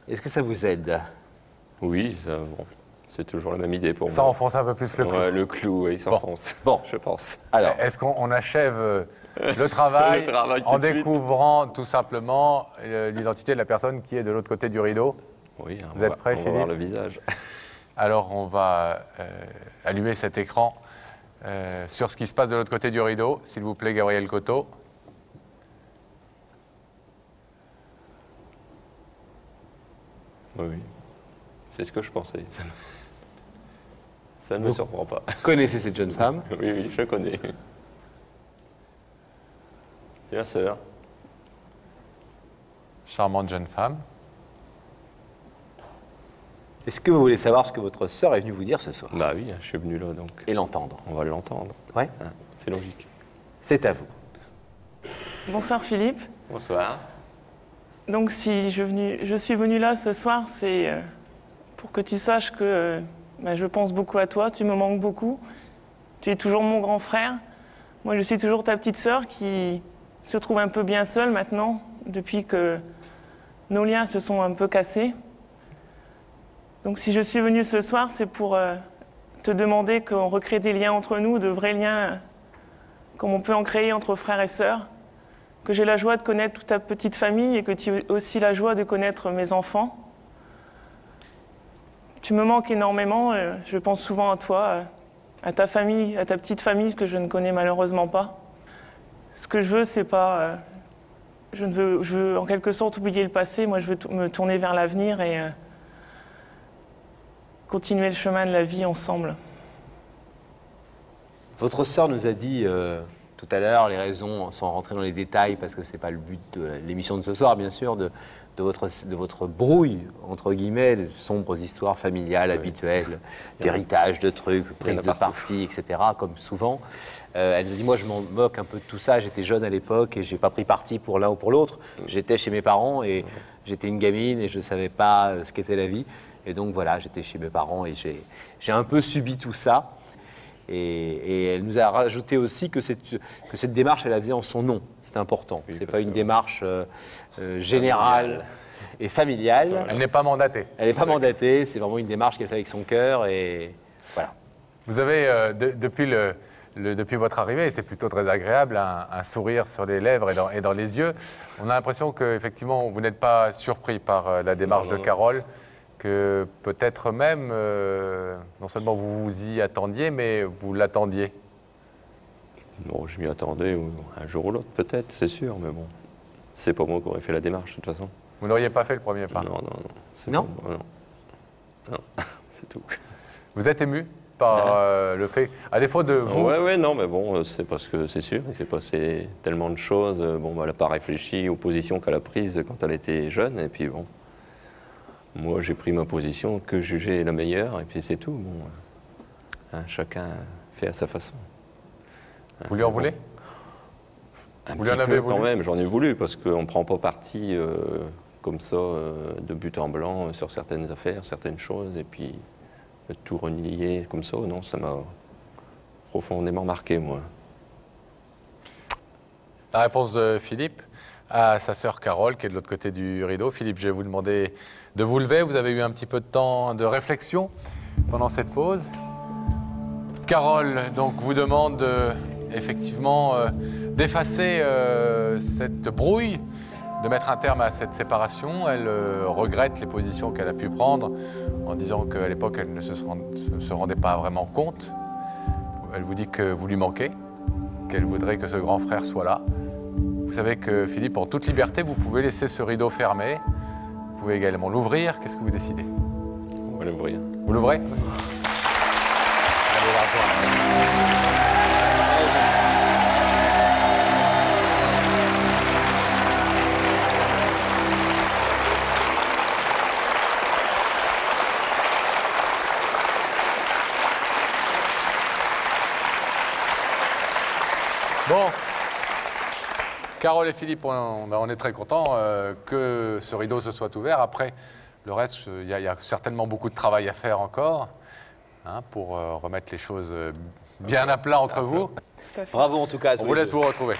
Est-ce que ça vous aide? Oui, C'est toujours la même idée pour moi. Ça enfonce un peu plus le clou. Ouais, le clou, il s'enfonce. Bon, je pense. Alors, est-ce qu'on achève le travail, en découvrant tout simplement l'identité de la personne qui est de l'autre côté du rideau? Oui, vous êtes prêts, Philippe? On va voir le visage. Alors, on va allumer cet écran sur ce qui se passe de l'autre côté du rideau. S'il vous plaît, Gabriel Coteau. Oui, c'est ce que je pensais. Ça ne me surprend pas. Vous connaissez cette jeune femme? Oui, oui, je connais. C'est ma sœur. Charmante jeune femme. Est-ce que vous voulez savoir ce que votre sœur est venue vous dire ce soir? Bah oui, je suis venu là donc. Et l'entendre. On va l'entendre. Ouais. C'est logique. C'est à vous. Bonsoir Philippe. Bonsoir. Donc si je suis venue là ce soir, c'est pour que tu saches que je pense beaucoup à toi, tu me manques beaucoup. Tu es toujours mon grand frère. Moi, je suis toujours ta petite sœur qui se trouve un peu bien seule maintenant, depuis que nos liens se sont un peu cassés. Donc si je suis venue ce soir, c'est pour te demander qu'on recrée des liens entre nous, de vrais liens comme on peut en créer entre frères et sœurs. Que j'ai la joie de connaître toute ta petite famille et que tu aies aussi la joie de connaître mes enfants. Tu me manques énormément, je pense souvent à toi, à ta famille, à ta petite famille que je ne connais malheureusement pas. Ce que je veux, c'est pas... je veux en quelque sorte oublier le passé, moi je veux me tourner vers l'avenir et continuer le chemin de la vie ensemble. Votre sœur nous a dit tout à l'heure les raisons, sans rentrer dans les détails, parce que ce n'est pas le but de l'émission de ce soir, bien sûr, de votre brouille, entre guillemets, de sombres histoires familiales, habituelles, d'héritage, de trucs, prise de parti, etc., comme souvent. Elle nous dit, moi je m'en moque un peu de tout ça, j'étais jeune à l'époque et je n'ai pas pris parti pour l'un ou pour l'autre. J'étais chez mes parents et j'étais une gamine et je ne savais pas ce qu'était la vie. Et donc voilà, j'étais chez mes parents et j'ai un peu subi tout ça. Et elle nous a rajouté aussi que cette démarche, elle la faisait en son nom. C'est important. Oui, ce n'est pas une démarche générale et familiale. Elle n'est pas mandatée. Elle n'est pas mandatée. C'est vraiment une démarche qu'elle fait avec son cœur. Et voilà. Vous avez, depuis votre arrivée, et c'est plutôt très agréable, un sourire sur les lèvres et dans les yeux. On a l'impression qu'effectivement, vous n'êtes pas surpris par la démarche de Carole. Que peut-être même, non seulement vous vous y attendiez, mais vous l'attendiez. Bon, je m'y attendais un jour ou l'autre, peut-être, c'est sûr, mais bon, c'est pas moi qui aurais fait la démarche, de toute façon. Vous n'auriez pas fait le premier pas? Non, non, non. Non, non, c'est tout. Vous êtes ému par le fait, à défaut de vous? Ouais, non, mais bon, c'est parce que c'est sûr, il s'est passé tellement de choses. Bon, elle n'a pas réfléchi aux positions qu'elle a prises quand elle était jeune, et puis bon. Moi, j'ai pris ma position que juger la meilleure, et puis c'est tout. Bon, chacun fait à sa façon. Vous lui en voulez? Vous lui en avez voulu? Quand même, j'en ai voulu, parce qu'on ne prend pas parti comme ça, de but en blanc, sur certaines affaires, certaines choses, et puis tout renier comme ça, non, ça m'a profondément marqué, moi. La réponse de Philippe à sa sœur Carole, qui est de l'autre côté du rideau. Philippe, je vais vous demander de vous lever. Vous avez eu un petit peu de temps de réflexion pendant cette pause. Carole, donc, vous demande effectivement d'effacer cette brouille, de mettre un terme à cette séparation. Elle regrette les positions qu'elle a pu prendre en disant qu'à l'époque, elle ne se rendait pas vraiment compte. Elle vous dit que vous lui manquez, qu'elle voudrait que ce grand frère soit là. Vous savez que, Philippe, en toute liberté, vous pouvez laisser ce rideau fermé. Vous pouvez également l'ouvrir. Qu'est-ce que vous décidez? On va l'ouvrir. Vous l'ouvrez? Bon. Carole et Philippe, on est très contents que ce rideau se soit ouvert. Après, le reste, il y a certainement beaucoup de travail à faire encore pour remettre les choses bien à plat entre vous. Bravo en tout cas. On vous laisse vous retrouver.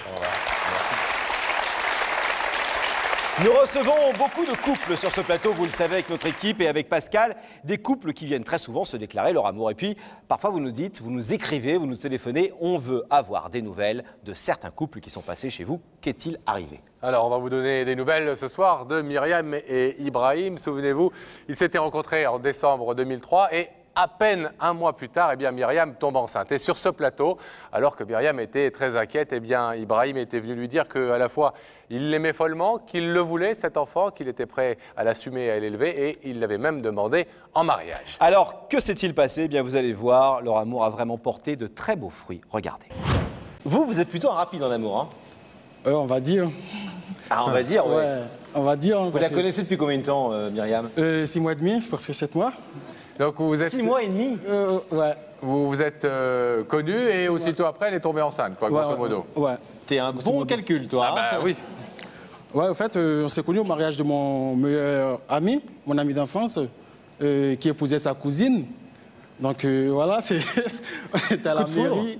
Nous recevons beaucoup de couples sur ce plateau, vous le savez, avec notre équipe et avec Pascal. Des couples qui viennent très souvent se déclarer leur amour. Et puis, parfois, vous nous dites, vous nous écrivez, vous nous téléphonez. On veut avoir des nouvelles de certains couples qui sont passés chez vous. Qu'est-il arrivé? Alors, on va vous donner des nouvelles ce soir de Myriam et Ibrahim. Souvenez-vous, ils s'étaient rencontrés en décembre 2003 et à peine un mois plus tard, eh bien, Myriam tombe enceinte. Et sur ce plateau, alors que Myriam était très inquiète, eh bien, Ibrahim était venu lui dire qu'à la fois, il l'aimait follement, qu'il le voulait, cet enfant, qu'il était prêt à l'assumer et à l'élever, et il l'avait même demandé en mariage. Alors, que s'est-il passé? Eh bien, vous allez voir, leur amour a vraiment porté de très beaux fruits. Regardez. Vous êtes plutôt un rapide en amour, hein? On va dire. Ah, on va dire, ouais. On va dire. Vous la connaissez depuis combien de temps, Myriam? 6 mois et demi, parce que 7 mois. Donc vous êtes 6 mois et demi. Ouais. Vous vous êtes connus et aussitôt après, elle est tombée enceinte, quoi, grosso modo. Ouais. T'es un bon calcul, toi. Ah bah oui. Ouais, en fait, on s'est connus au mariage de mon meilleur ami, mon ami d'enfance, qui épousait sa cousine. Donc voilà, on était à la mairie.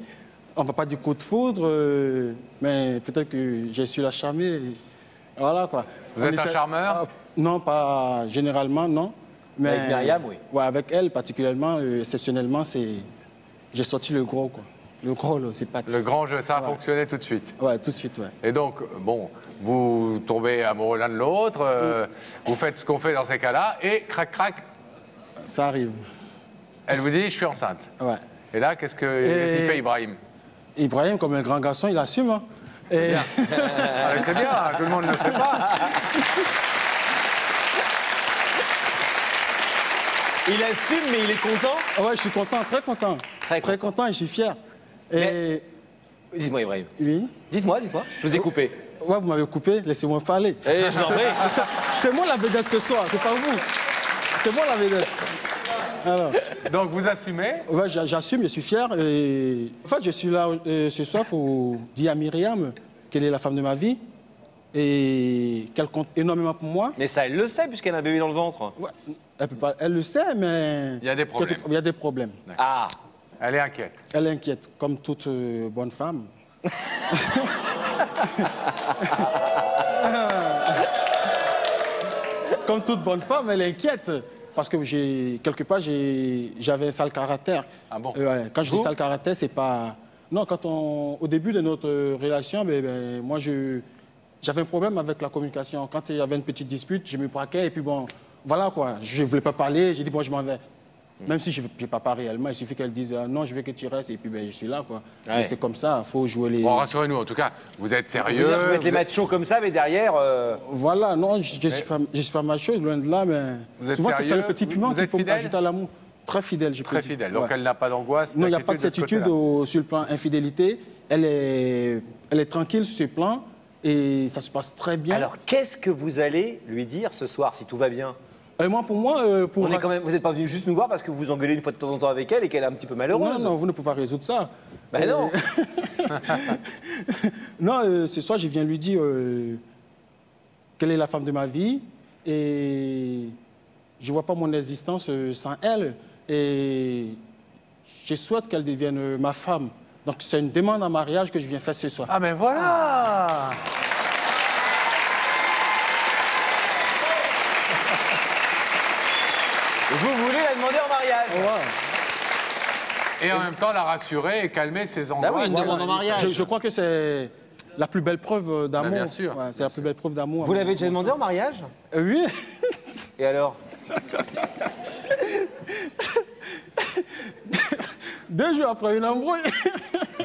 On ne va pas dire coup de foudre, mais peut-être que j'ai su la charmer. Et voilà, quoi. Vous êtes un charmeur? Non, pas généralement, non. Mais, avec Myriam, oui. Ouais, avec elle, particulièrement, exceptionnellement, j'ai sorti le gros, quoi. Le gros, c'est pas... Le grand jeu, ça a fonctionné tout de suite? Ouais, tout de suite, ouais. Et donc, bon, vous tombez amoureux l'un de l'autre, vous faites ce qu'on fait dans ces cas-là, et crac, crac... Ça arrive. Elle vous dit, je suis enceinte. Ouais. Et là, qu'est-ce qu'il fait, Ibrahim? Ibrahim, comme un grand garçon, il assume, hein. Et... C'est bien, tout le monde ne le fait pas. Il assume, mais il est content? Ouais, je suis content, très content. Très content et je suis fier. Et... Dites-moi, Ibrahim. Oui? Dites-moi. Je vous ai coupé. Ouais, vous m'avez coupé, laissez-moi parler. C'est moi la vedette ce soir, c'est pas vous. C'est moi la vedette. Alors. Donc vous assumez? Ouais, j'assume, je suis fier. Et... En fait, je suis là ce soir pour dire à Myriam qu'elle est la femme de ma vie et qu'elle compte énormément pour moi. Mais ça, elle le sait puisqu'elle a un bébé dans le ventre. Ouais, elle le sait, mais... Il y a des problèmes. Il y a des problèmes. Ah. Elle est inquiète. Elle est inquiète, comme toute bonne femme. Comme toute bonne femme, elle est inquiète. Parce que quelque part, j'avais un sale caractère. Ah bon? Quand je dis sale caractère, c'est pas... Non, au début de notre relation, moi, j'avais un problème avec la communication. Quand il y avait une petite dispute, je me braquais et puis bon, voilà quoi. Je ne voulais pas parler, j'ai dit bon, je m'en vais. Même si je ne vais pas parler réellement, il suffit qu'elle dise non, je veux que tu restes et puis je suis là quoi. Ouais. C'est comme ça, il faut jouer les... Bon, rassurez-nous, en tout cas, vous êtes sérieux. Vous êtes les machos comme ça, mais derrière... Voilà, non, je ne suis pas macho, loin de là, mais... Vous êtes souvent, sérieux? C'est le petit piment qu'il faut fidèle? ajouter à l'amour. Très fidèle, je peux dire. Très fidèle, donc elle n'a pas d'angoisse? Non, il n'y a pas de certitude sur le plan infidélité. Elle est tranquille sur ce plan et ça se passe très bien. Alors, qu'est-ce que vous allez lui dire ce soir, si tout va bien? Pour moi, vous n'êtes pas venu juste nous voir parce que vous vous engueulez une fois de temps en temps avec elle et qu'elle est un petit peu malheureuse? Non, vous ne pouvez pas résoudre ça. Ben non. Non, ce soir, je viens lui dire qu'elle est la femme de ma vie et je ne vois pas mon existence sans elle. Et je souhaite qu'elle devienne ma femme. Donc, c'est une demande en mariage que je viens faire ce soir. Ah, ben voilà! Vous voulez la demander en mariage? Ouais. Et en même temps, la rassurer et calmer ses angoisses. Bah oui, une demande en mariage. Je crois que c'est la plus belle preuve d'amour. Bien sûr. Ouais, c'est la plus belle preuve d'amour. Vous l'avez déjà demandé en mariage? Oui. Et alors? 2 jours après une embrouille.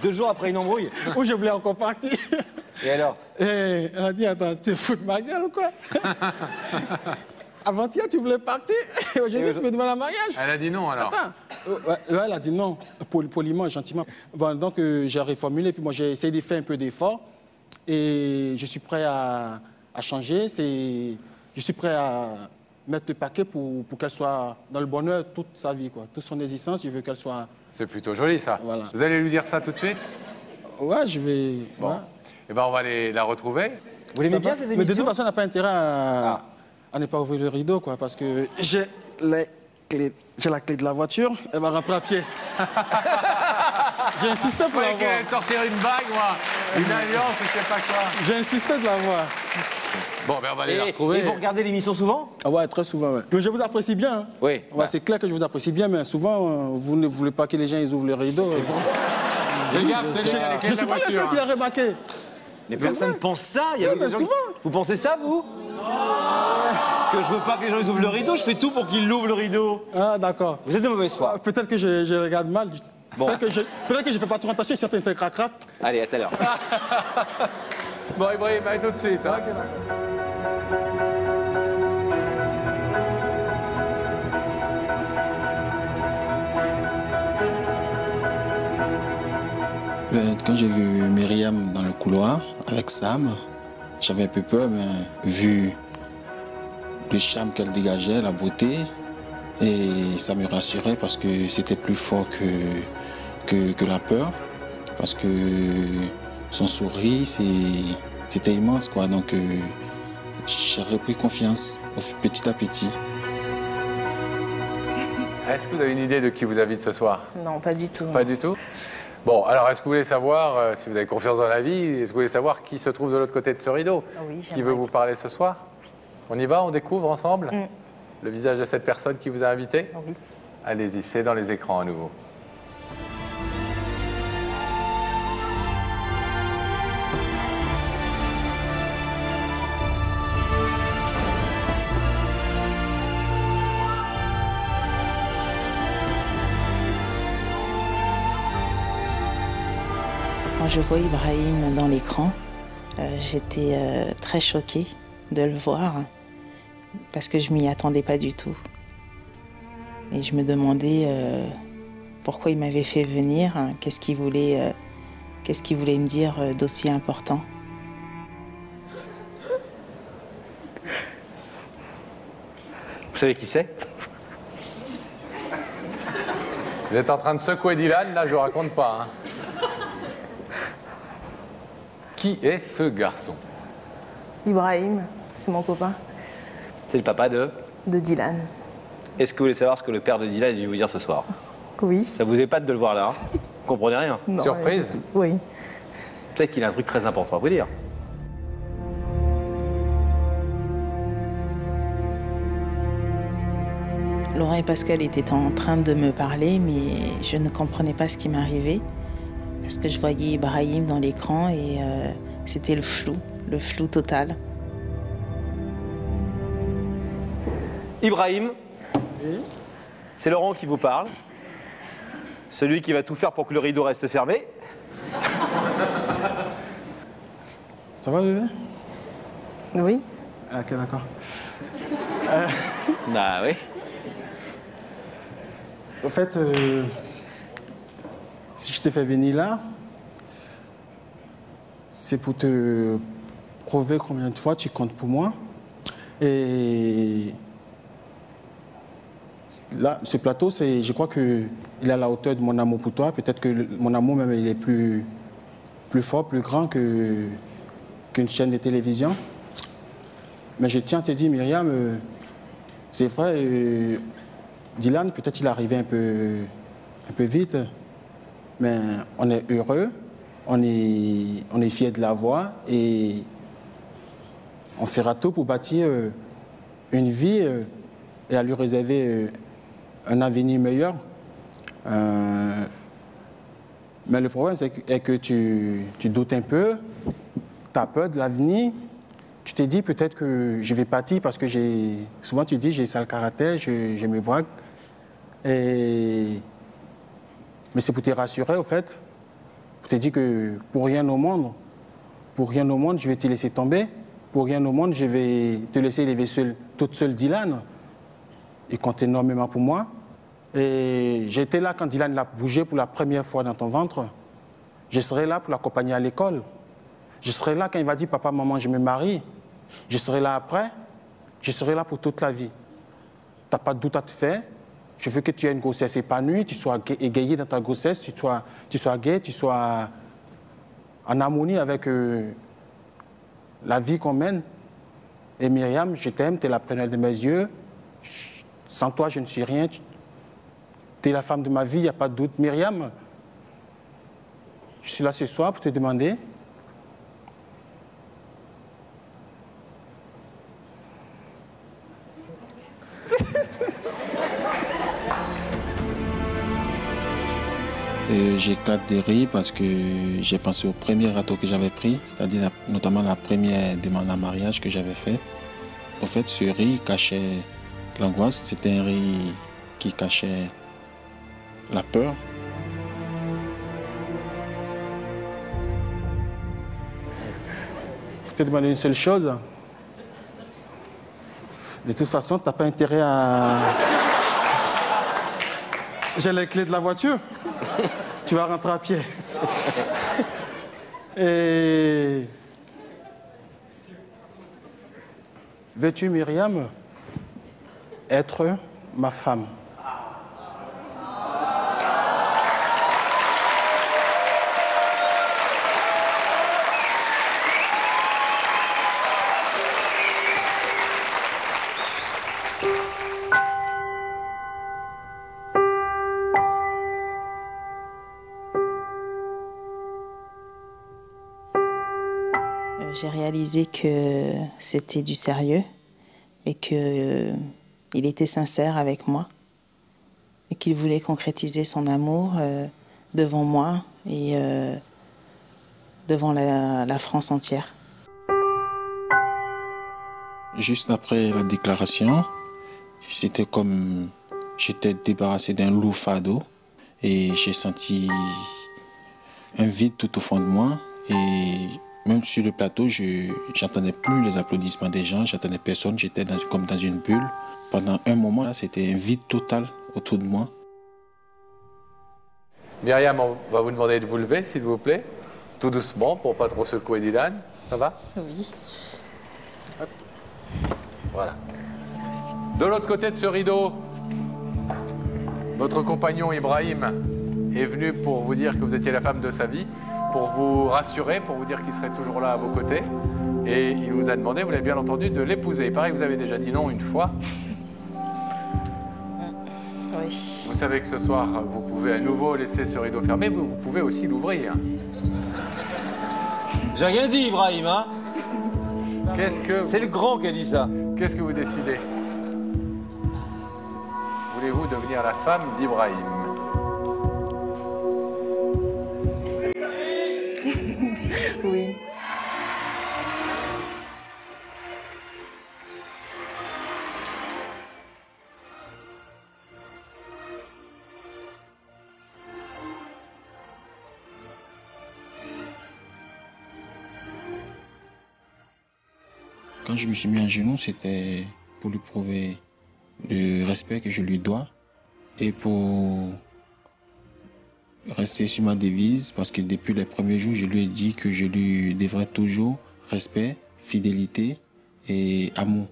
2 jours après une embrouille? Où je voulais encore partir. Et alors? Et elle a dit, attends, tu te fous de ma gueule ou quoi? Avant-hier, tu voulais partir. Aujourd'hui, tu me demandes un mariage. Elle a dit non, alors? Attends. Elle a dit non, poliment, gentiment. Bon, donc, j'ai reformulé, puis moi, j'ai essayé de faire un peu d'effort. Et je suis prêt à changer. Je suis prêt à mettre le paquet pour qu'elle soit dans le bonheur toute sa vie, quoi. Toute son existence, je veux qu'elle soit... C'est plutôt joli, ça. Voilà. Vous allez lui dire ça tout de suite? Ouais, je vais... Bon. Ouais. Eh bien, on va aller la retrouver. Vous l'aimez bien, cette émission? Mais de toute façon, on n'a pas intérêt à ne pas ouvrir le rideau, quoi, parce que j'ai la clé de la voiture, elle va rentrer à pied. J'ai insisté pour la voir. Je croyais qu'elle allait sortir une bague, moi. Une alliance, je sais pas quoi. J'ai insisté de la voir. Bon, ben on va aller la retrouver. Et vous regardez l'émission souvent? Ah ouais, très souvent, ouais. Mais je vous apprécie bien. Hein. Oui. Ouais, c'est clair que je vous apprécie bien, mais souvent, vous ne voulez pas que les gens ils ouvrent le rideau. Fais gaffe, c'est lui avec je ne suis pas le seul qui a remarqué. Les personnes pensent ça. Il y a des gens... Vous pensez ça, vous? Que je veux pas que les gens ils ouvrent le rideau, je fais tout pour qu'ils l'ouvrent le rideau. Ah, d'accord. Vous êtes de mauvaise foi. Peut-être que je regarde mal. Bon. Peut-être que je fais pas trop attention, certains font crac-crac. Allez, à tout à l'heure. Bon, Ibrahim, à tout de suite. Hein. Ok, d'accord. Quand j'ai vu Myriam dans le couloir avec Sam, j'avais un peu peur, mais vu le charme qu'elle dégageait, la beauté, et ça me rassurait parce que c'était plus fort que la peur, parce que son sourire, c'était immense, quoi. Donc j'ai repris confiance petit à petit. Est-ce que vous avez une idée de qui vous invite ce soir? Non, pas du tout. Pas du tout? Bon, alors est-ce que vous voulez savoir, si vous avez confiance dans la vie, est-ce que vous voulez savoir qui se trouve de l'autre côté de ce rideau? Oui, qui veut vous parler ce soir? On y va, on découvre ensemble le visage de cette personne qui vous a invité? Oui. Allez-y, c'est dans les écrans à nouveau. Quand je vois Ibrahim dans l'écran, j'étais très choquée de le voir parce que je m'y attendais pas du tout. Et je me demandais pourquoi il m'avait fait venir, qu'est-ce qu'il voulait me dire d'aussi important. Vous savez qui c'est? Vous êtes en train de secouer Dylan, là je vous raconte pas. Hein. Qui est ce garçon? Ibrahim, c'est mon copain. C'est le papa de Dylan. Est-ce que vous voulez savoir ce que le père de Dylan a dû vous dire ce soir? Oui. Ça vous épate de le voir là, hein? Vous comprenez rien? Non, surprise? Oui. Peut-être qu'il a un truc très important à vous dire. Laurent et Pascal étaient en train de me parler, mais je ne comprenais pas ce qui m'arrivait. Parce que je voyais Ibrahim dans l'écran et c'était le flou total. Ibrahim, c'est Laurent qui vous parle. Celui qui va tout faire pour que le rideau reste fermé. Ça va, bébé? Oui. Ah, ok, d'accord. Bah oui. En fait, si je t'ai fait venir là, c'est pour te prouver combien de fois tu comptes pour moi. Et là, ce plateau, je crois qu'il est à la hauteur de mon amour pour toi. Peut-être que mon amour même, il est plus fort, plus grand qu'une chaîne de télévision. Mais je tiens à te dire, Myriam, c'est vrai, Dylan, peut-être il est arrivé un peu vite, mais on est heureux, on est fiers de l'avoir et on fera tout pour bâtir une vie et à lui réserver un avenir meilleur. Mais le problème, c'est que tu doutes un peu, tu as peur de l'avenir. Tu t'es dit peut-être que je vais partir parce que souvent tu dis j'ai sale caractère, je me braque. Mais c'est pour te rassurer, au fait, pour te dire que pour rien au monde, je vais te laisser tomber. Pour rien au monde, je vais te laisser élever toute seule Dylan. Il compte énormément pour moi. Et j'étais là quand Dylan l'a bougé pour la première fois dans ton ventre. Je serai là pour l'accompagner à l'école. Je serai là quand il va dire papa, maman, je me marie. Je serai là après. Je serai là pour toute la vie. Tu n'as pas de doute à te faire. Je veux que tu aies une grossesse épanouie, tu sois égayé dans ta grossesse, tu sois gai, tu sois en harmonie avec la vie qu'on mène. Et Myriam, je t'aime, tu es la prunelle de mes yeux. Sans toi, je ne suis rien. Tu es la femme de ma vie, il n'y a pas de doute. Myriam, Je suis là ce soir pour te demander j'éclate de rire parce que j'ai pensé au premier râteau que j'avais pris, c'est-à-dire notamment la première demande en mariage que j'avais faite. Au fait, ce rire cachait l'angoisse, c'était un rire qui cachait la peur. Je te demandais une seule chose. De toute façon, tu n'as pas intérêt à... J'ai les clés de la voiture. Tu vas rentrer à pied. Et... Veux-tu, Myriam, être ma femme? J'ai réalisé que c'était du sérieux et qu'il était sincère avec moi et qu'il voulait concrétiser son amour devant moi et devant la France entière. Juste après la déclaration, c'était comme j'étais débarrassé d'un lourd fardeau et j'ai senti un vide tout au fond de moi. Et même sur le plateau, je n'entendais plus les applaudissements des gens, j'entendais personne, j'étais comme dans une bulle. Pendant un moment, c'était un vide total autour de moi. Myriam, on va vous demander de vous lever, s'il vous plaît. Tout doucement, pour pas trop secouer Dylan. Ça va? Oui. Hop. Voilà. De l'autre côté de ce rideau, votre compagnon Ibrahim est venu pour vous dire que vous étiez la femme de sa vie, pour vous rassurer, pour vous dire qu'il serait toujours là à vos côtés. Et il vous a demandé, vous l'avez bien entendu, de l'épouser. Il paraît que vous avez déjà dit non une fois. Oui. Vous savez que ce soir, vous pouvez à nouveau laisser ce rideau fermé, vous pouvez aussi l'ouvrir. J'ai rien dit, Ibrahim, hein? Qu'est-ce que... C'est le grand qui a dit ça. Qu'est-ce que vous décidez? Voulez-vous devenir la femme d'Ibrahim? Oui. Quand je me suis mis à genoux, c'était pour lui prouver le respect que je lui dois et pour rester sur ma devise, parce que depuis les premiers jours, je lui ai dit que je lui devrais toujours respect, fidélité et amour.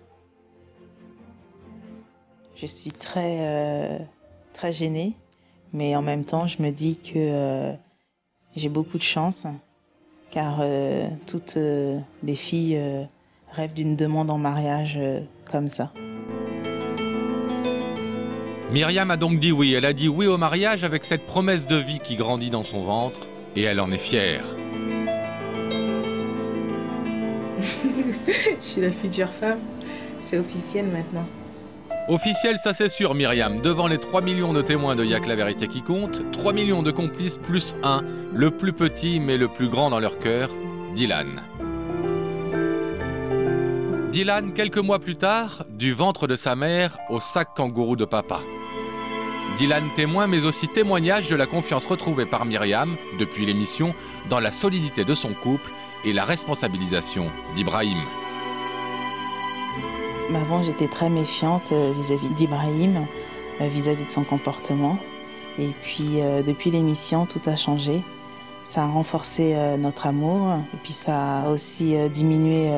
Je suis très gênée, mais en même temps, je me dis que j'ai beaucoup de chance, car toutes les filles rêvent d'une demande en mariage comme ça. Myriam a donc dit oui. Elle a dit oui au mariage avec cette promesse de vie qui grandit dans son ventre, et elle en est fière. Je suis la future femme, c'est officiel maintenant. Officiel, ça c'est sûr, Myriam. Devant les 3 millions de témoins de Y'a que la vérité qui compte, 3 millions de complices plus un, le plus petit mais le plus grand dans leur cœur, Dylan. Dylan, quelques mois plus tard, du ventre de sa mère au sac kangourou de papa. Dylan témoin, mais aussi témoignage de la confiance retrouvée par Myriam, depuis l'émission, dans la solidité de son couple et la responsabilisation d'Ibrahim. Avant, j'étais très méfiante vis-à-vis d'Ibrahim, vis-à-vis de son comportement. Et puis, depuis l'émission, tout a changé. Ça a renforcé notre amour et puis ça a aussi diminué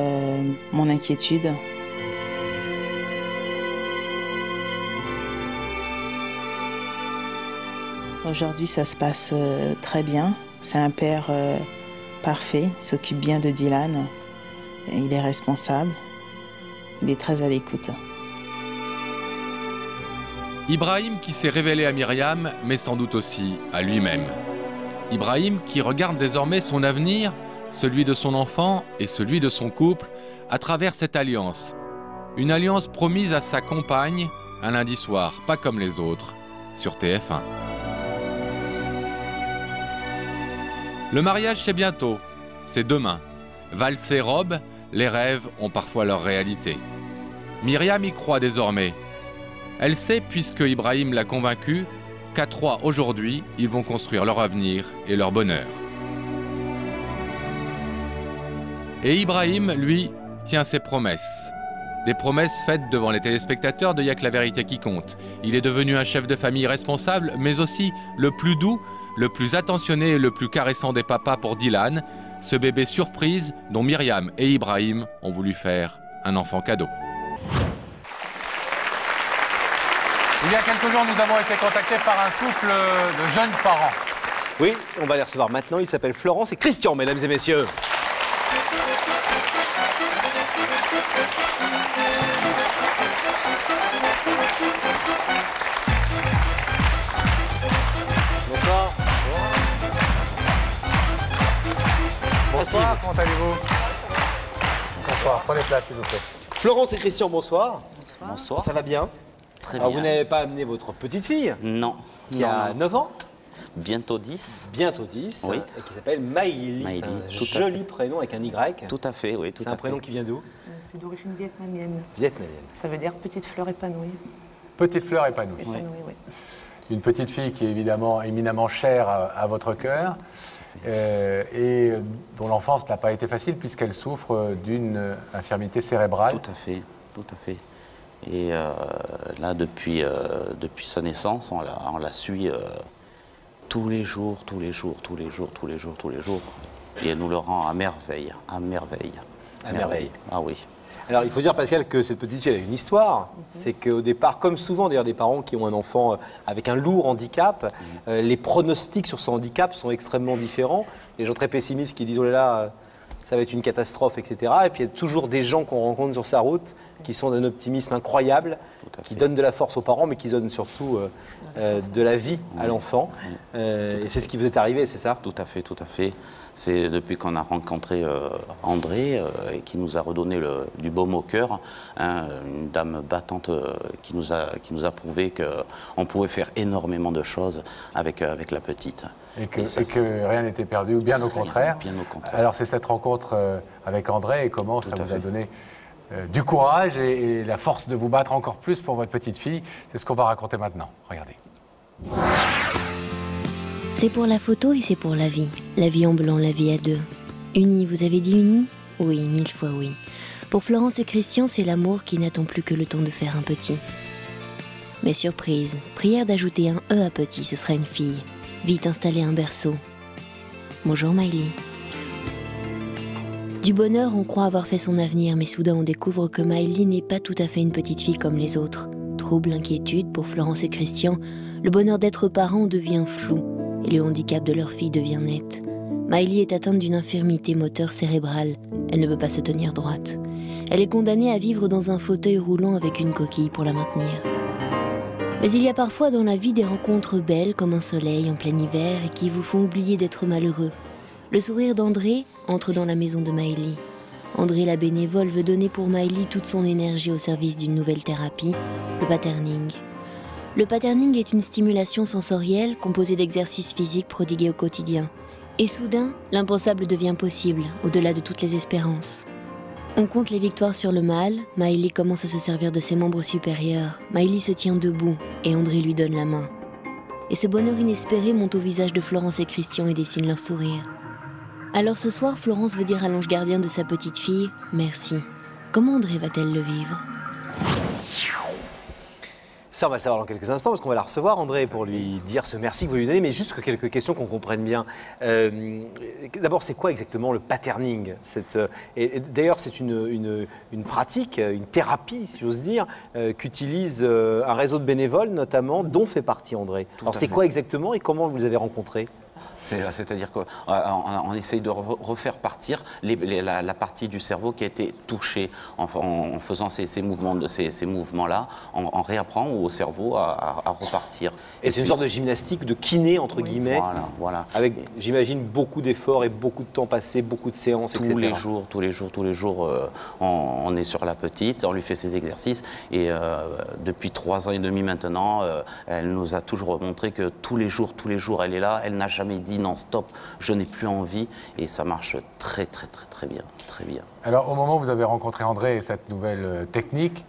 mon inquiétude. Aujourd'hui, ça se passe très bien. C'est un père parfait, il s'occupe bien de Dylan. Il est responsable, il est très à l'écoute. Ibrahim qui s'est révélé à Myriam, mais sans doute aussi à lui-même. Ibrahim qui regarde désormais son avenir, celui de son enfant et celui de son couple, à travers cette alliance. Une alliance promise à sa compagne un lundi soir, pas comme les autres, sur TF1. Le mariage, c'est bientôt, c'est demain. Valse et robe, les rêves ont parfois leur réalité. Myriam y croit désormais. Elle sait, puisque Ibrahim l'a convaincue, qu'à trois aujourd'hui, ils vont construire leur avenir et leur bonheur. Et Ibrahim, lui, tient ses promesses. Des promesses faites devant les téléspectateurs de Y'a que la vérité qui compte. Il est devenu un chef de famille responsable, mais aussi le plus doux, le plus attentionné et le plus caressant des papas pour Dylan, ce bébé surprise dont Myriam et Ibrahim ont voulu faire un enfant cadeau. Il y a quelques jours, nous avons été contactés par un couple de jeunes parents. Oui, on va les recevoir maintenant. Ils s'appellent Florence et Christian, mesdames et messieurs. Bonsoir. Bonsoir, comment allez-vous? Bonsoir, prenez place s'il vous plaît. Florence et Christian, bonsoir. Bonsoir. Ça va bien? Très Alors, bien. vous n'avez pas amené votre petite fille? Non. Qui a 9 ans? Bientôt 10. Bientôt 10. Oui. Et qui s'appelle Maïli. C'est un joli prénom avec un Y. Tout à fait, oui. C'est un prénom qui vient d'où? C'est d'origine vietnamienne. Vietnamienne. Ça veut dire petite fleur épanouie. Petite fleur épanouie. Épanouie, oui. Une petite fille qui est évidemment éminemment chère à votre cœur et dont l'enfance n'a pas été facile puisqu'elle souffre d'une infirmité cérébrale. Tout à fait, tout à fait. Et là, depuis sa naissance, on la suit tous les jours, tous les jours, tous les jours, tous les jours, tous les jours. Et elle nous le rend à merveille, à merveille. À merveille. Ah oui. Alors, il faut dire, Pascal, que cette petite fille, elle a une histoire. C'est qu'au départ, comme souvent d'ailleurs des parents qui ont un enfant avec un lourd handicap, les pronostics sur son handicap sont extrêmement différents. Les gens très pessimistes qui disent « Oh là là, ça va être une catastrophe, etc. » Et puis il y a toujours des gens qu'on rencontre sur sa route qui sont d'un optimisme incroyable, qui donnent de la force aux parents, mais qui donnent surtout de la vie à l'enfant. Et c'est ce qui vous est arrivé, c'est ça? Tout à fait, tout à fait. C'est depuis qu'on a rencontré André, et qui nous a redonné du baume au cœur, hein, une dame battante qui nous a prouvé qu'on pouvait faire énormément de choses avec la petite. Et que rien n'était perdu, ou bien au contraire. Bien au contraire. Alors c'est cette rencontre avec André, et comment ça vous a donné du courage et la force de vous battre encore plus pour votre petite fille. C'est ce qu'on va raconter maintenant. Regardez. C'est pour la photo et c'est pour la vie en blanc, la vie à deux. Unis, vous avez dit unis? Oui, 1000 fois oui. Pour Florence et Christian, c'est l'amour qui n'attend plus que le temps de faire un petit. Mais surprise, prière d'ajouter un E à petit, ce sera une fille. Vite installer un berceau. Bonjour Maïli. Du bonheur, on croit avoir fait son avenir, mais soudain on découvre que Maïli n'est pas tout à fait une petite fille comme les autres. Trouble, inquiétude pour Florence et Christian, le bonheur d'être parents devient flou et le handicap de leur fille devient net. Maïli est atteinte d'une infirmité moteur cérébrale. Elle ne peut pas se tenir droite. Elle est condamnée à vivre dans un fauteuil roulant avec une coquille pour la maintenir. Mais il y a parfois dans la vie des rencontres belles comme un soleil en plein hiver et qui vous font oublier d'être malheureux. Le sourire d'André entre dans la maison de Maïli. André, la bénévole, veut donner pour Maïli toute son énergie au service d'une nouvelle thérapie, le patterning. Le patterning est une stimulation sensorielle composée d'exercices physiques prodigués au quotidien. Et soudain, l'impensable devient possible, au-delà de toutes les espérances. On compte les victoires sur le mal, Maïli commence à se servir de ses membres supérieurs, Maïli se tient debout et André lui donne la main. Et ce bonheur inespéré monte au visage de Florence et Christian et dessine leur sourire. Alors ce soir, Florence veut dire à l'ange gardien de sa petite fille « Merci ». Comment André va-t-elle le vivre? Ça, on va le savoir dans quelques instants, parce qu'on va la recevoir, André, pour lui dire ce merci que vous lui donnez, mais juste quelques questions qu'on comprenne bien. D'abord, c'est quoi exactement le patterning? D'ailleurs, c'est une pratique, une thérapie, si j'ose dire, qu'utilise un réseau de bénévoles, notamment, dont fait partie André. Alors, c'est quoi exactement et comment vous les avez rencontrés? C'est-à-dire qu'on essaye de refaire partir la partie du cerveau qui a été touchée en faisant ces mouvements-là. On réapprend au cerveau à repartir. Et c'est une sorte de gymnastique, de kiné, entre guillemets. Voilà. Avec, j'imagine, beaucoup d'efforts et beaucoup de temps passé, beaucoup de séances, etc. Tous les jours, on est sur la petite, on lui fait ses exercices. Et depuis 3 ans et demi maintenant, elle nous a toujours montré que tous les jours, elle est là. Elle n'a jamais dit non, stop, je n'ai plus envie. Et ça marche très bien, très bien. Alors, au moment où vous avez rencontré André et cette nouvelle technique,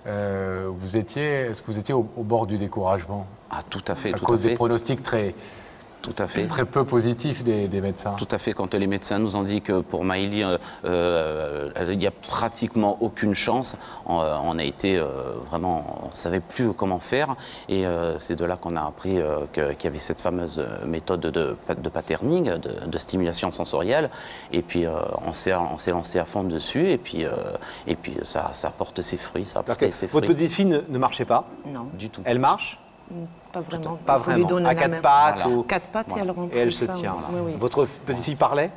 est-ce que vous étiez au bord du découragement? Ah, tout à fait. À cause des pronostics très peu positifs des médecins. Tout à fait. Quand les médecins nous ont dit que pour Maëlie, il n'y a pratiquement aucune chance, on a été vraiment, on ne savait plus comment faire. Et c'est de là qu'on a appris qu'il y avait cette fameuse méthode de patterning, de stimulation sensorielle. Et puis on s'est lancé à fond dessus. Et puis ça porte ses fruits. Votre petite fille ne marchait pas? Non. Du tout. Elle marche? Pas vraiment. Pas vraiment. À 4 pattes? Voilà. 4 pattes et elle rentre. Et elle se tient. Oui. Votre petite fille parlait?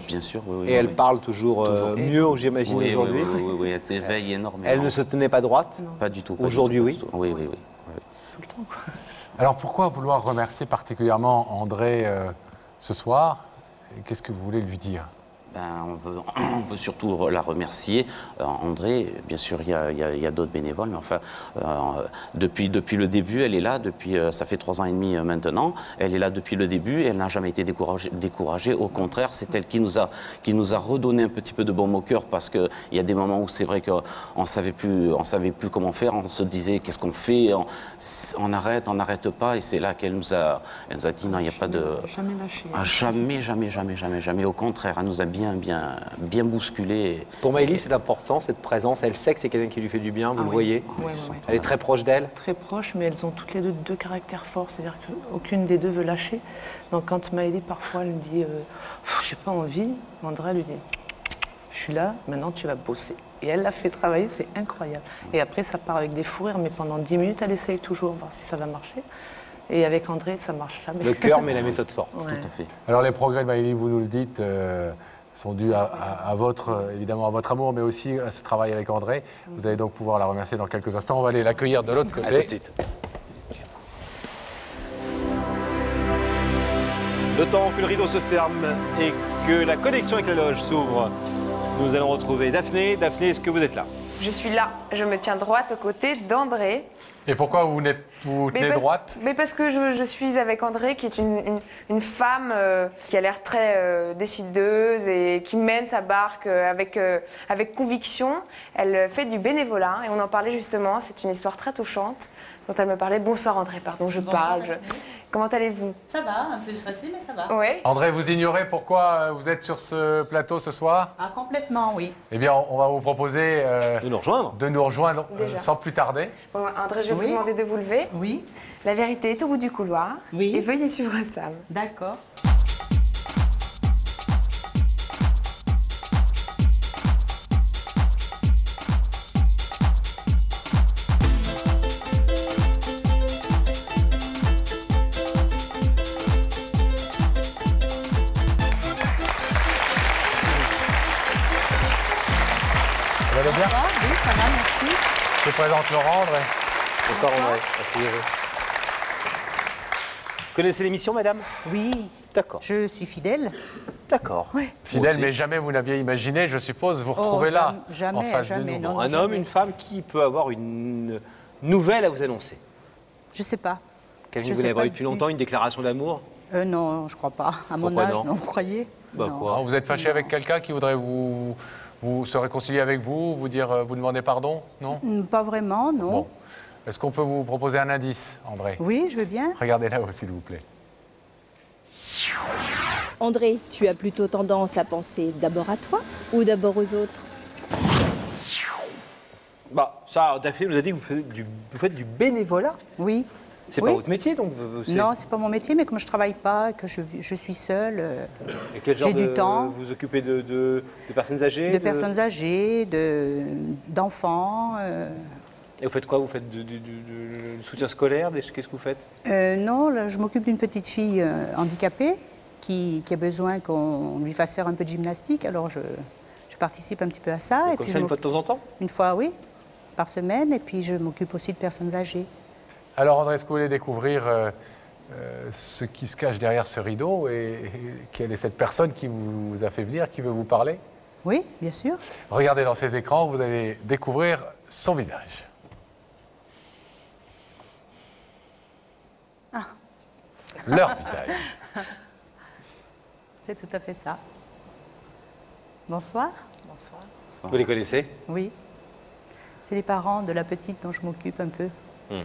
Bien sûr, oui. Et elle parle toujours mieux, j'imagine, aujourd'hui? Oui, elle s'éveille énormément. Elle ne se tenait pas droite? Pas du tout. Aujourd'hui, oui? Oui. Tout le temps, quoi. Alors, pourquoi vouloir remercier particulièrement André ce soir? Qu'est-ce que vous voulez lui dire? On veut surtout la remercier. André, bien sûr, il y a d'autres bénévoles, mais enfin, depuis le début, elle est là, ça fait 3 ans et demi maintenant, elle est là depuis le début, elle n'a jamais été découragée. Au contraire, c'est elle qui nous a redonné un petit peu de baume au cœur, parce qu'il y a des moments où c'est vrai qu'on ne savait plus comment faire, on se disait qu'est-ce qu'on fait, on n'arrête pas, et c'est là qu'elle nous a dit non, il n'y a pas de... Jamais lâché. Jamais. Au contraire, elle nous a bien bousculé. Pour Maëlie, c'est important, cette présence. Elle sait que c'est quelqu'un qui lui fait du bien, vous le voyez. Oui. Elle est très proche d'elle. Très proche, mais elles ont toutes les deux caractères forts. C'est-à-dire qu'aucune des deux veut lâcher. Donc quand Maëlie, parfois, elle dit j'ai pas envie, André lui dit je suis là, maintenant tu vas bosser. Et elle l'a fait travailler, c'est incroyable. Et après, ça part avec des fous rires, mais pendant 10 minutes, elle essaye toujours, voir si ça va marcher. Et avec André, ça marche jamais. Le cœur, mais la méthode forte. Ouais. Tout à fait. Alors, les progrès de Maëlie, vous nous le dites, sont dus évidemment à votre amour, mais aussi à ce travail avec André. Vous allez donc pouvoir la remercier dans quelques instants. On va aller l'accueillir de l'autre côté. À tout de suite. Le temps que le rideau se ferme et que la connexion avec la loge s'ouvre, nous allons retrouver Daphné. Daphné, est-ce que vous êtes là? Je suis là, je me tiens droite aux côtés d'André. Et pourquoi vous tenez droite? Mais parce que je suis avec André, qui est une femme qui a l'air très décideuse et qui mène sa barque avec conviction. Elle fait du bénévolat et on en parlait justement, c'est une histoire très touchante dont elle me parlait. Bonsoir André, pardon, je parle. Comment allez-vous? Ça va, un peu stressé, mais ça va. Oui. André, vous ignorez pourquoi vous êtes sur ce plateau ce soir? Ah, complètement, oui. Eh bien, on va vous proposer de nous rejoindre Déjà. sans plus tarder. Bon, André, je vais vous demander de vous lever. Oui. La vérité est au bout du couloir. Oui. Et veuillez suivre Sam. D'accord. Vous allez bien? Oui, ça va, merci. Je présente Laurent, André. Bonsoir André. Asseyez-vous. Vous connaissez l'émission, madame? Oui. D'accord. Je suis fidèle. D'accord. Oui. Fidèle, mais jamais vous n'aviez imaginé, je suppose, vous retrouver là, jamais, en face de nous. Non, un homme, une femme qui peut avoir une nouvelle à vous annoncer? Je sais pas. Quelqu'un que vous n'avez pas eu depuis longtemps, une déclaration d'amour? Non, je crois pas. À mon âge, non, vous croyez? Quoi. Vous êtes fâché avec quelqu'un qui voudrait vous se réconcilier avec vous, vous demander pardon? Non? Pas vraiment, non. Bon. Est-ce qu'on peut vous proposer un indice, André? Oui, je veux bien. Regardez là-haut, s'il vous plaît. André, tu as plutôt tendance à penser d'abord à toi ou d'abord aux autres? Ça, Daphné nous a dit que vous faites du bénévolat? Oui. C'est pas votre métier, donc Non, c'est pas mon métier, mais comme je travaille pas, que je suis seule, et quel genre j'ai du temps. Vous occupez de personnes âgées? De personnes âgées, d'enfants. Et vous faites quoi? Vous faites du soutien scolaire? Qu'est-ce que vous faites? Non, là, je m'occupe d'une petite fille handicapée qui a besoin qu'on lui fasse faire un peu de gymnastique. Alors je participe un petit peu à ça. Et comme ça, une fois de temps en temps? Une fois, oui, par semaine. Et puis je m'occupe aussi de personnes âgées. Alors André, est-ce que vous voulez découvrir ce qui se cache derrière ce rideau et quelle est cette personne qui vous a fait venir, qui veut vous parler? Oui, bien sûr. Regardez dans ces écrans, vous allez découvrir son visage. Ah. Leur visage. C'est tout à fait ça. Bonsoir. Bonsoir. Vous les connaissez? Oui. C'est les parents de la petite dont je m'occupe un peu. Vous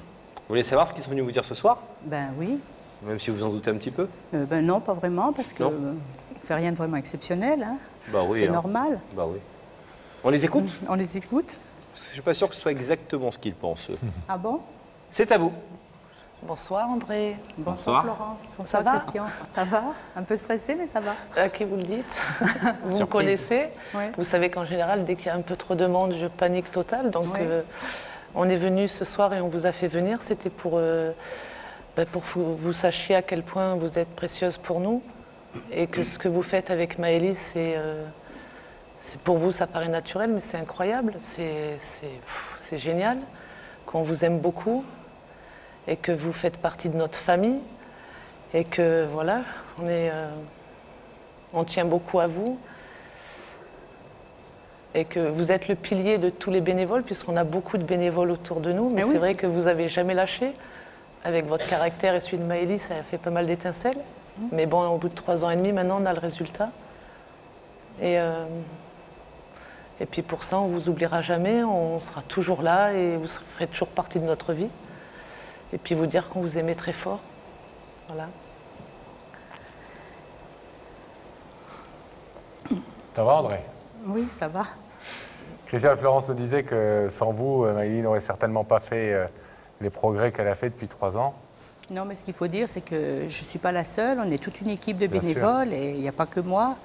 voulez savoir ce qu'ils sont venus vous dire ce soir? Ben oui. Même si vous en doutez un petit peu? Ben non, pas vraiment, parce qu'on ne fait rien de vraiment exceptionnel. Hein. Bah oui, c'est normal. Bah oui. On les écoute? On les écoute. Je ne suis pas sûr que ce soit exactement ce qu'ils pensent. Ah bon? C'est à vous. Bonsoir André. Bonsoir Florence. Bonsoir Christian. Ça va? Un peu stressé, mais ça va. À qui vous le dites? Vous me connaissez. Ouais. Vous savez qu'en général, dès qu'il y a un peu trop de monde, je panique total. Donc on est venu ce soir et on vous a fait venir. C'était pour que vous sachiez à quel point vous êtes précieuse pour nous. Et que ce que vous faites avec Maëlys, c'est pour vous, ça paraît naturel, mais c'est incroyable. C'est génial. Qu'on vous aime beaucoup. Et que vous faites partie de notre famille, et que voilà, on tient beaucoup à vous, et que vous êtes le pilier de tous les bénévoles, puisqu'on a beaucoup de bénévoles autour de nous, mais c'est vrai que vous n'avez jamais lâché. Avec votre caractère et celui de Maëlys, ça a fait pas mal d'étincelles, mais bon, au bout de 3 ans et demi, maintenant, on a le résultat. Et puis pour ça, on ne vous oubliera jamais, on sera toujours là, et vous ferez toujours partie de notre vie. Et puis vous dire qu'on vous aimait très fort. Voilà. Ça va, André? Oui, ça va. Christian et Florence nous disaient que sans vous, Maëlys n'aurait certainement pas fait les progrès qu'elle a fait depuis 3 ans. Non, mais ce qu'il faut dire, c'est que je ne suis pas la seule. On est toute une équipe de bénévoles et il n'y a pas que moi.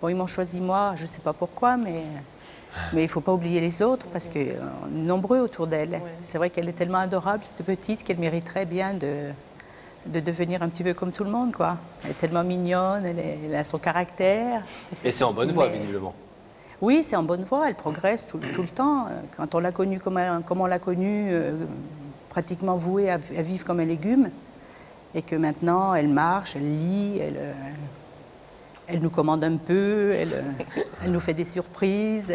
Bon, ils m'ont choisi moi, je ne sais pas pourquoi, mais il ne faut pas oublier les autres parce qu'on est nombreux autour d'elle. Ouais. C'est vrai qu'elle est tellement adorable, cette petite, qu'elle mériterait bien de devenir un petit peu comme tout le monde, quoi. Elle est tellement mignonne, elle a son caractère. Et c'est en bonne voie, visiblement. Oui, c'est en bonne voie, elle progresse tout le temps. Quand on l'a connue comme on l'a connue, pratiquement vouée à vivre comme un légume, et que maintenant, elle marche, elle lit, elle nous commande un peu, elle nous fait des surprises.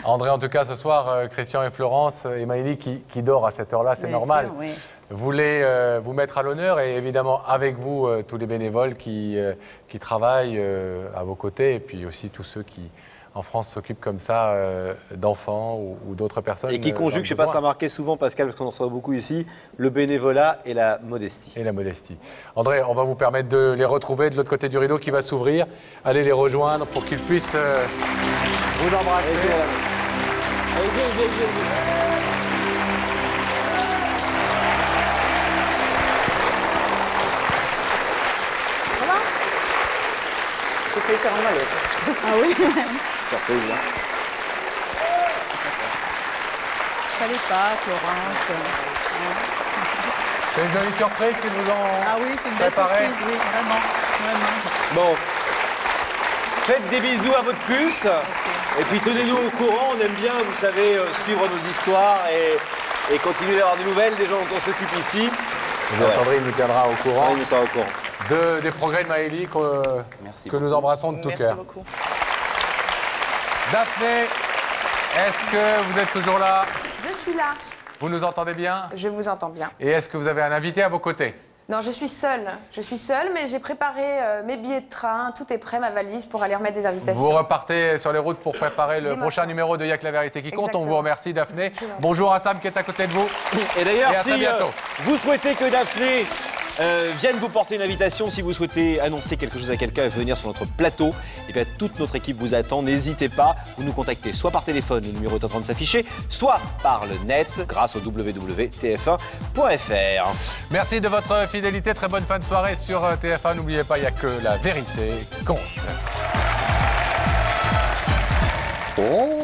André, en tout cas, ce soir, Christian et Florence et Maëlys qui dort à cette heure-là, c'est normal. Sûr, oui. Voulez vous mettre à l'honneur et évidemment avec vous, tous les bénévoles qui travaillent à vos côtés et puis aussi tous ceux qui, en France, s'occupent comme ça d'enfants ou d'autres personnes. Et qui conjuguent, je ne sais pas si ça a remarqué souvent, Pascal, parce qu'on en reçoit beaucoup ici, le bénévolat et la modestie. Et la modestie. André, on va vous permettre de les retrouver de l'autre côté du rideau qui va s'ouvrir. Allez les rejoindre pour qu'ils puissent vous embrasser. Allez-y. Je peux faire un mal. Ah oui. Surprise, là. Fallait pas, Florence. C'est une jolie surprise qu'ils vous ont Ah oui, c'est une belle surprise, oui, vraiment. Bon, faites des bisous à votre puce. Et puis tenez-nous au courant. On aime bien, vous savez, suivre nos histoires et continuer d'avoir des nouvelles des gens dont on s'occupe ici. Bien, Sandrine nous tiendra au courant. Oui, nous tiendra au courant. Des progrès de Maëlys que nous embrassons de tout cœur. Merci beaucoup. Daphné, est-ce que vous êtes toujours là? Je suis là. Vous nous entendez bien? Je vous entends bien. Et est-ce que vous avez un invité à vos côtés? Non, je suis seule. Je suis seule, mais j'ai préparé mes billets de train. Tout est prêt, ma valise, pour aller remettre des invitations. Vous repartez sur les routes pour préparer le prochain numéro de Y'a que la vérité qui compte. Exactement. On vous remercie, Daphné. Bonjour à Sam qui est à côté de vous. Et d'ailleurs, à si très bientôt. Vous souhaitez que Daphné vienne vous porter une invitation, si vous souhaitez annoncer quelque chose à quelqu'un et venir sur notre plateau, et bien toute notre équipe vous attend. N'hésitez pas, vous nous contactez soit par téléphone, le numéro est en train de s'afficher, soit par le net grâce au www.tf1.fr. Merci de votre fidélité. Très bonne fin de soirée sur TF1. N'oubliez pas, il n'y a que la vérité compte. Oh.